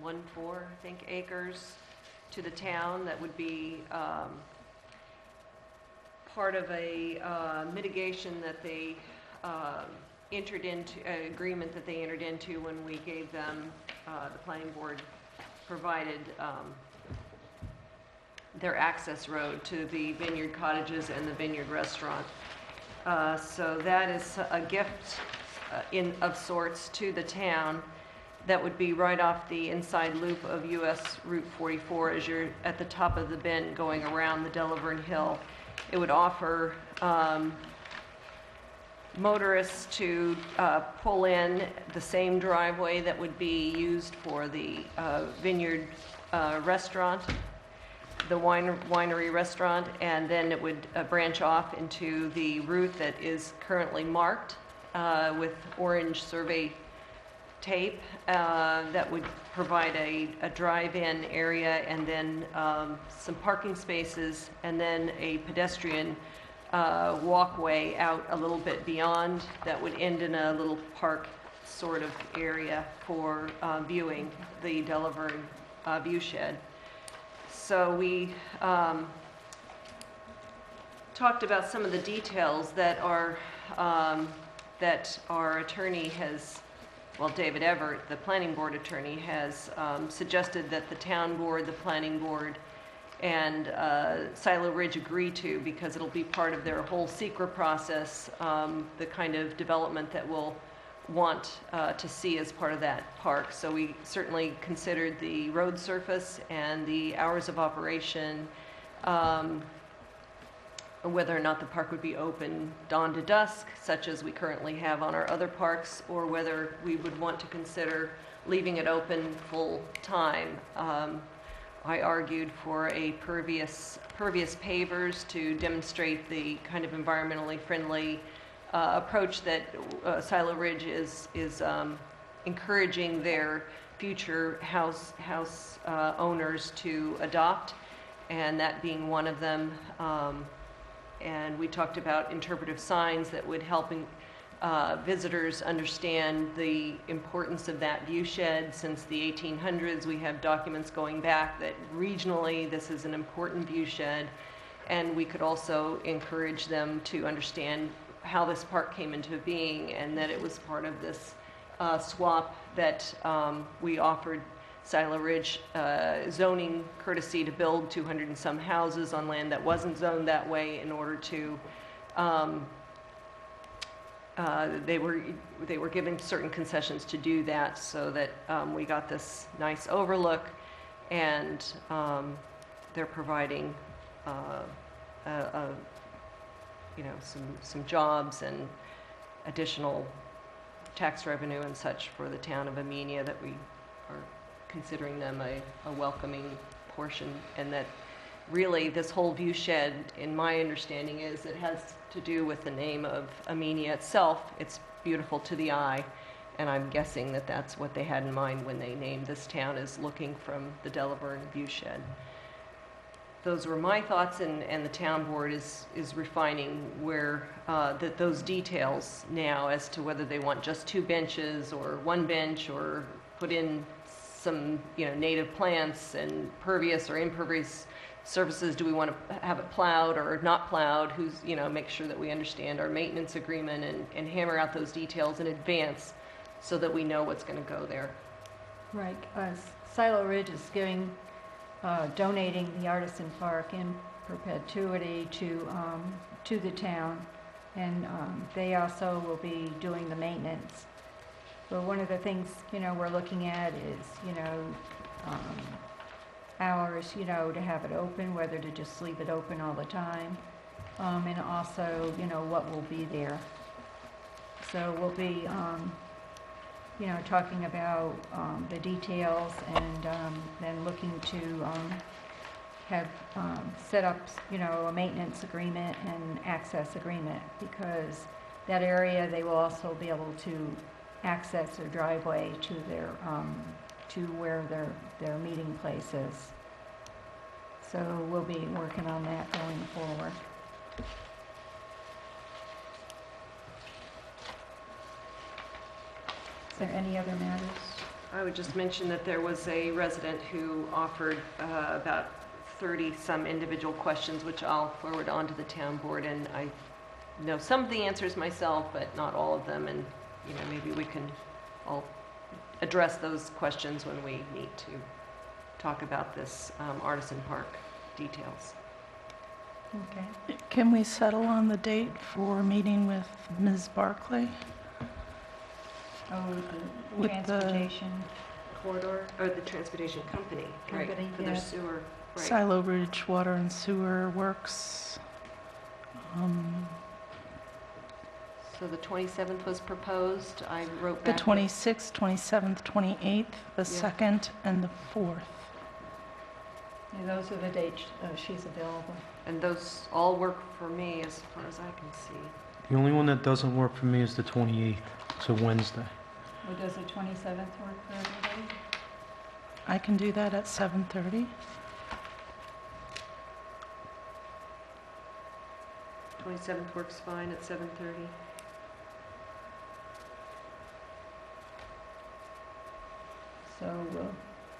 I think, acres to the town that would be part of a mitigation that they entered into, agreement that they entered into when we gave them, the planning board provided their access road to the Vineyard Cottages and the Vineyard Restaurant. So that is a gift of sorts to the town that would be right off the inside loop of US Route 44 as you're at the top of the bend going around the Delaverne Hill. It would offer motorists to pull in the same driveway that would be used for the Vineyard Restaurant, the winery restaurant, and then it would branch off into the route that is currently marked with orange survey tape that would provide a drive-in area, and then some parking spaces, and then a pedestrian walkway out a little bit beyond that would end in a little park sort of area for viewing the Delaverne viewshed. So we talked about some of the details that our attorney has, well, David Everett, the planning board attorney, has suggested that the town board, the planning board, and Silo Ridge agree to, because it'll be part of their whole secret process, the kind of development that we'll want to see as part of that park. So we certainly considered the road surface and the hours of operation, whether or not the park would be open dawn to dusk, such as we currently have on our other parks, or whether we would want to consider leaving it open full time. I argued for a pervious pavers to demonstrate the kind of environmentally friendly approach that Silo Ridge is encouraging their future house owners to adopt, and that being one of them. And we talked about interpretive signs that would help visitors understand the importance of that viewshed. Since the 1800s, we have documents going back that regionally this is an important viewshed, and we could also encourage them to understand how this park came into being, and that it was part of this swap that we offered Silo Ridge zoning courtesy to build 200 and some houses on land that wasn't zoned that way in order to they were given certain concessions to do that, so that we got this nice overlook, and they're providing some jobs and additional tax revenue and such for the town of Amenia, that we are considering them a welcoming portion, and that really this whole view shed, in my understanding, is it has to do with the name of Amenia itself. It's beautiful to the eye, and I'm guessing that that's what they had in mind when they named this town, as looking from the Delaburn view shed. Those were my thoughts, and the town board is refining where those details now, as to whether they want just 2 benches or 1 bench, or put in some native plants and pervious or impervious surfaces. Do we want to have it plowed or not plowed? Make sure that we understand our maintenance agreement, and hammer out those details in advance, so that we know what's going to go there. Right. Silo Ridge is donating the Artisan Park in perpetuity to the town, and they also will be doing the maintenance. But one of the things we're looking at is hours to have it open, whether to just leave it open all the time, and also what will be there. So we'll be talking about the details, and then looking to have set up, a maintenance agreement and access agreement, because that area, they will also be able to access their driveway to their to where their meeting place is. So we'll be working on that going forward. Is there any other matters? I would just mention that there was a resident who offered about 30-some individual questions, which I'll forward on to the town board, and I know some of the answers myself, but not all of them, and maybe we can all address those questions when we meet to talk about this Artisan Park details. Okay. Can we settle on the date for meeting with Ms. Barclay? Oh, the With the- transportation. Corridor, or the transportation company, right, Company, for their yeah. sewer, right. Silo Ridge Water and Sewer Works. So the 27th was proposed. I wrote The back. 26th, 27th, 28th, the Yeah. 2nd, and the 4th. Yeah, those are the dates she's available. And those all work for me as far as I can see. The only one that doesn't work for me is the 28th. It's a Wednesday. Or does the 27th work for everybody? I can do that at 7:30. 27th works fine at 7:30. So we'll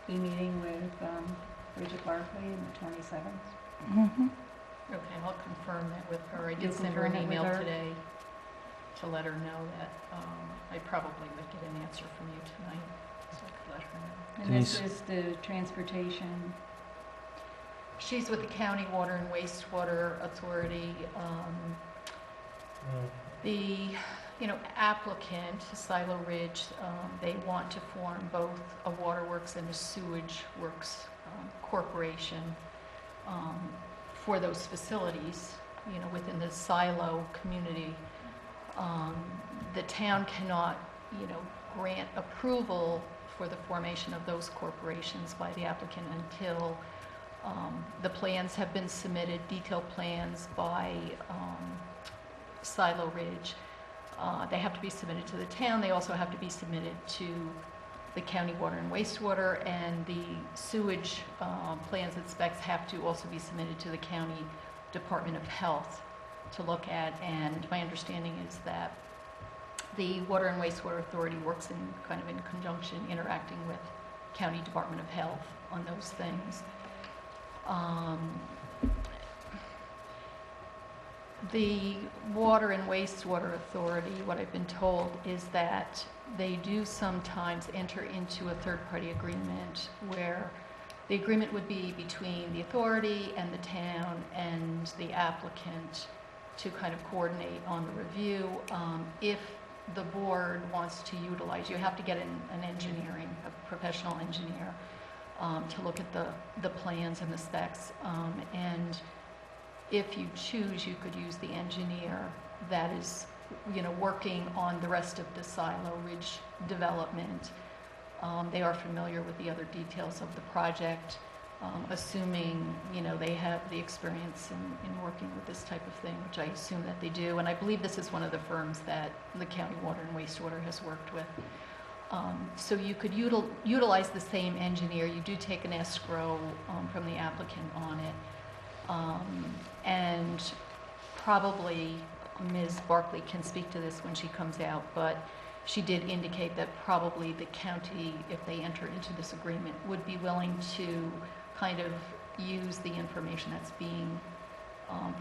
be meeting with Bridget Barclay on the 27th. Mm-hmm. Okay, I'll confirm that with her. I You did send her an confirm it with email her? today to let her know that I probably would get an answer from you tonight, so I could let her know. And this Denise? is the transportation. She's with the County Water and Wastewater Authority. The, applicant, Silo Ridge, they want to form both a waterworks and a sewage works corporation for those facilities, within the Silo community. The town cannot, grant approval for the formation of those corporations by the applicant until the plans have been submitted, detailed plans by Silo Ridge. They have to be submitted to the town. They also have to be submitted to the county water and wastewater, and the sewage plans and specs have to also be submitted to the county Department of Health to look at. And my understanding is that the Water and Wastewater Authority works in conjunction, interacting with County Department of Health on those things. The Water and Wastewater Authority, what I've been told is that they do sometimes enter into a third-party agreement where the agreement would be between the authority and the town and the applicant to kind of coordinate on the review. If the board wants to utilize, you have to get an engineering, a professional engineer, to look at the plans and the specs. And if you choose, you could use the engineer that is, working on the rest of the Silo Ridge development. They are familiar with the other details of the project, assuming, they have the experience in working with this type of thing, which I assume that they do. And I believe this is one of the firms that the County Water and Wastewater has worked with. So you could utilize the same engineer. You do take an escrow from the applicant on it. And probably Ms. Barkley can speak to this when she comes out, but she did indicate that probably the county, if they enter into this agreement, would be willing to kind of use the information that's being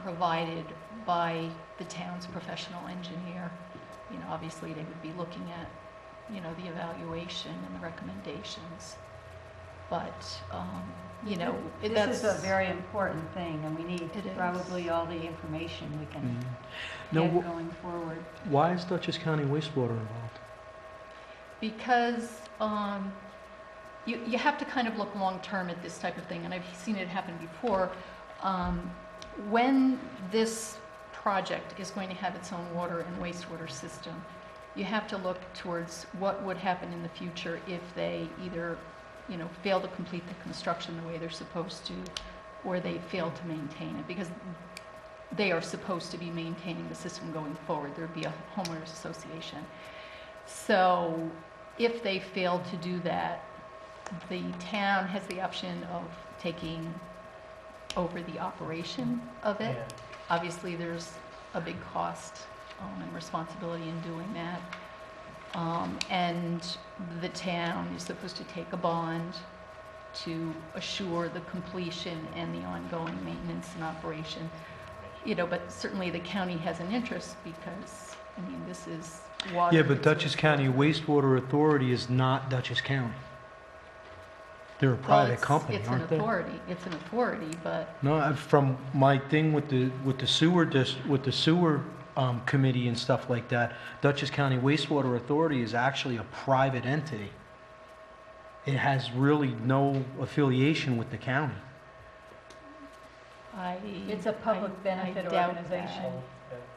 provided by the town's professional engineer. Obviously they would be looking at, the evaluation and the recommendations. But, This is a very important thing, and we need It is. probably all the information we can Now, get going forward. why is Dutchess County wastewater involved? Because you have to kind of look long-term at this type of thing, and I've seen it happen before. When this project is going to have its own water and wastewater system, you have to look towards what would happen in the future if they either, fail to complete the construction the way they're supposed to, or they fail to maintain it, because they are supposed to be maintaining the system going forward. There'd be a homeowners association. So if they fail to do that, the town has the option of taking over the operation of it. Yeah. Obviously, there's a big cost and responsibility in doing that. And the town is supposed to take a bond to assure the completion and the ongoing maintenance and operation. But certainly the county has an interest because, this is water. Yeah, but Dutchess County Wastewater Authority is not Dutchess County. They're a Well, private it's- company, It's aren't an they? authority, it's an authority, but No, from my thing with the sewer committee and stuff like that, Dutchess County Wastewater Authority is actually a private entity. It has really no affiliation with the county. It's a public benefit doubt organization.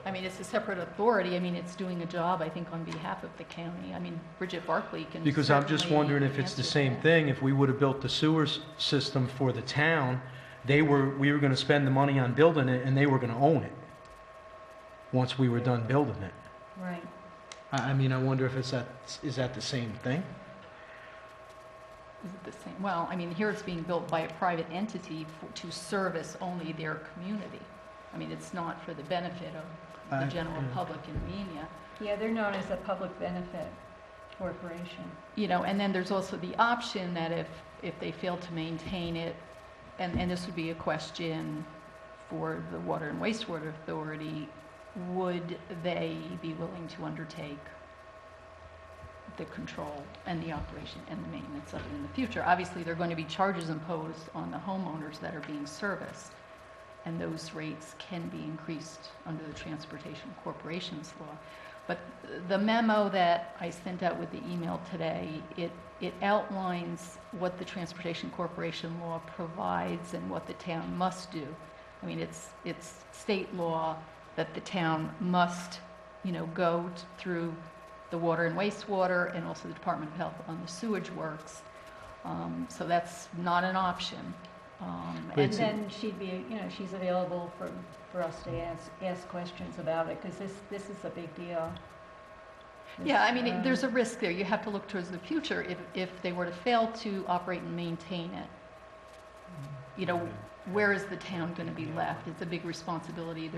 that. It's a separate authority. It's doing a job, I think, on behalf of the county. Bridget Barkley can Because I'm just certainly wondering if it's the answer same that. thing. If we would have built the sewer system for the town, we were going to spend the money on building it, and they were going to own it once we were done building it. Right. I wonder if is that the same thing? Is it the same? Well, here it's being built by a private entity to service only their community. It's not for the benefit of the general public in Amenia. Yeah, they're known as a public benefit corporation. And then there's also the option that if they fail to maintain it, and this would be a question for the Water and Wastewater Authority, would they be willing to undertake the control and the operation and the maintenance of it in the future? Obviously, there are going to be charges imposed on the homeowners that are being serviced, and those rates can be increased under the Transportation Corporations Law. But the memo that I sent out with the email today, it outlines what the Transportation Corporation Law provides and what the town must do. It's state law that the town must, go through the water and wastewater and also the Department of Health on the sewage works. So that's not an option. And then she'd be, she's available for us to ask questions about it, because this is a big deal. Yeah, there's a risk there. You have to look towards the future. If they were to fail to operate and maintain it, where is the town going to be left? It's a big responsibility.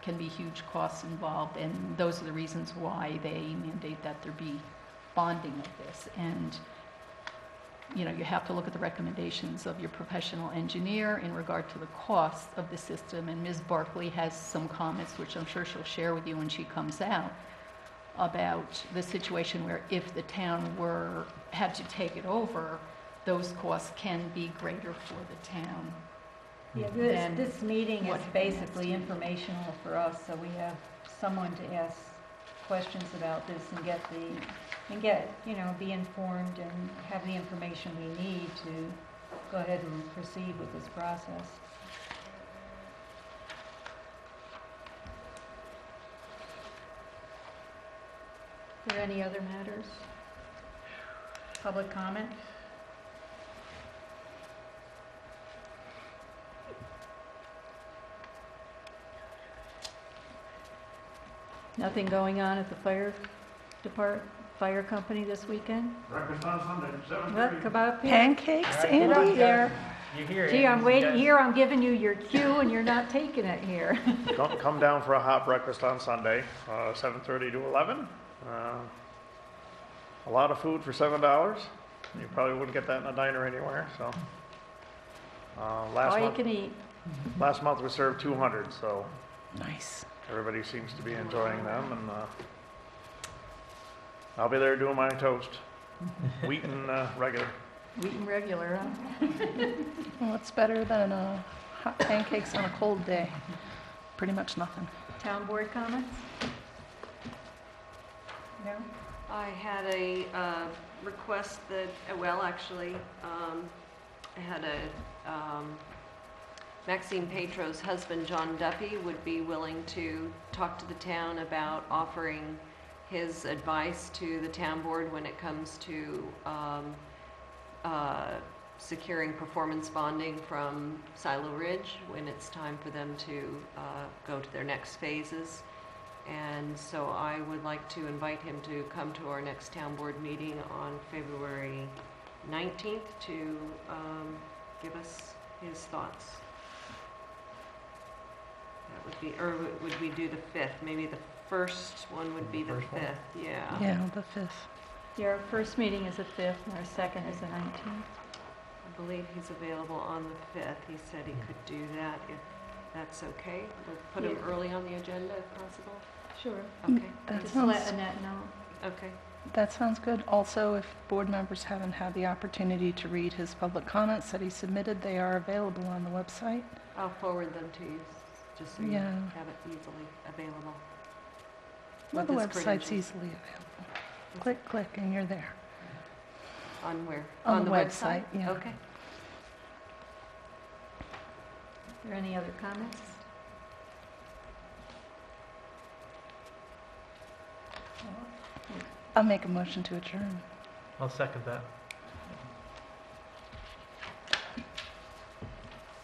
Can be huge costs involved, and those are the reasons why they mandate that there be bonding of this. And you have to look at the recommendations of your professional engineer in regard to the cost of the system. And Ms. Barkley has some comments, which I'm sure she'll share with you when she comes out, about the situation where if the town had to take it over, those costs can be greater for the town. Yeah, Then this meeting what is happens basically next? informational for us, so we have someone to ask questions about this and be informed and have the information we need to go ahead and proceed with this process. Are there any other matters? Public comment? Nothing going on at the fire company this weekend? Breakfast on Sunday, What, come up here? Pancakes, All right, Get up Andy? there. You hear it. Gee, I'm You waiting guys- here, I'm giving you your cue and you're not taking it here. Come down for a hot breakfast on Sunday, 7:30 to 11. A lot of food for $7. You probably wouldn't get that in a diner anywhere, so. All you can eat. Last month we served 200, so Nice. everybody seems to be enjoying them, and I'll be there doing my toast. Wheat and regular. Wheaten regular, huh? Well, it's better than hot pancakes on a cold day. Pretty much nothing. Town board comments? No? I had a request that, I had Maxine Petro's husband, John Duffy, would be willing to talk to the town about offering his advice to the town board when it comes to securing performance bonding from Silo Ridge when it's time for them to go to their next phases. And so I would like to invite him to come to our next town board meeting on February 19th to give us his thoughts. That would be, or would we do the 5th? Maybe the first one would be the First one? 5th, yeah. Yeah, the 5th. Yeah, our first meeting is the 5th and our second is the 19th. I believe he's available on the 5th. He said he could do that if that's okay. We'll put him Yeah. early on the agenda if possible. Sure. Okay, That Just let sounds, Annette know. okay. that sounds good. Also, if board members haven't had the opportunity to read his public comments that he submitted, they are available on the website. I'll forward them to you, just so you Yeah. have it easily available. Well, With the his website's credentials. easily available. Click, click, and you're there. On where? On the website, yeah. Okay. Are there any other comments? I'll make a motion to adjourn. I'll second that.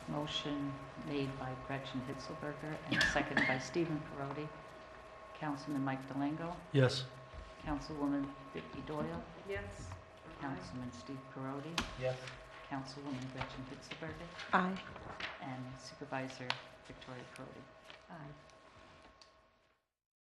Motion made by Gretchen Hitzelberger and seconded by Stephen Perotti. Councilman Mike Delango, Yes. Councilwoman Vicki Doyle, Yes. Councilman Steve Perotti, Yes. Councilwoman Gretchen Hitzelberger, Aye. and Supervisor Victoria Perotti. Aye.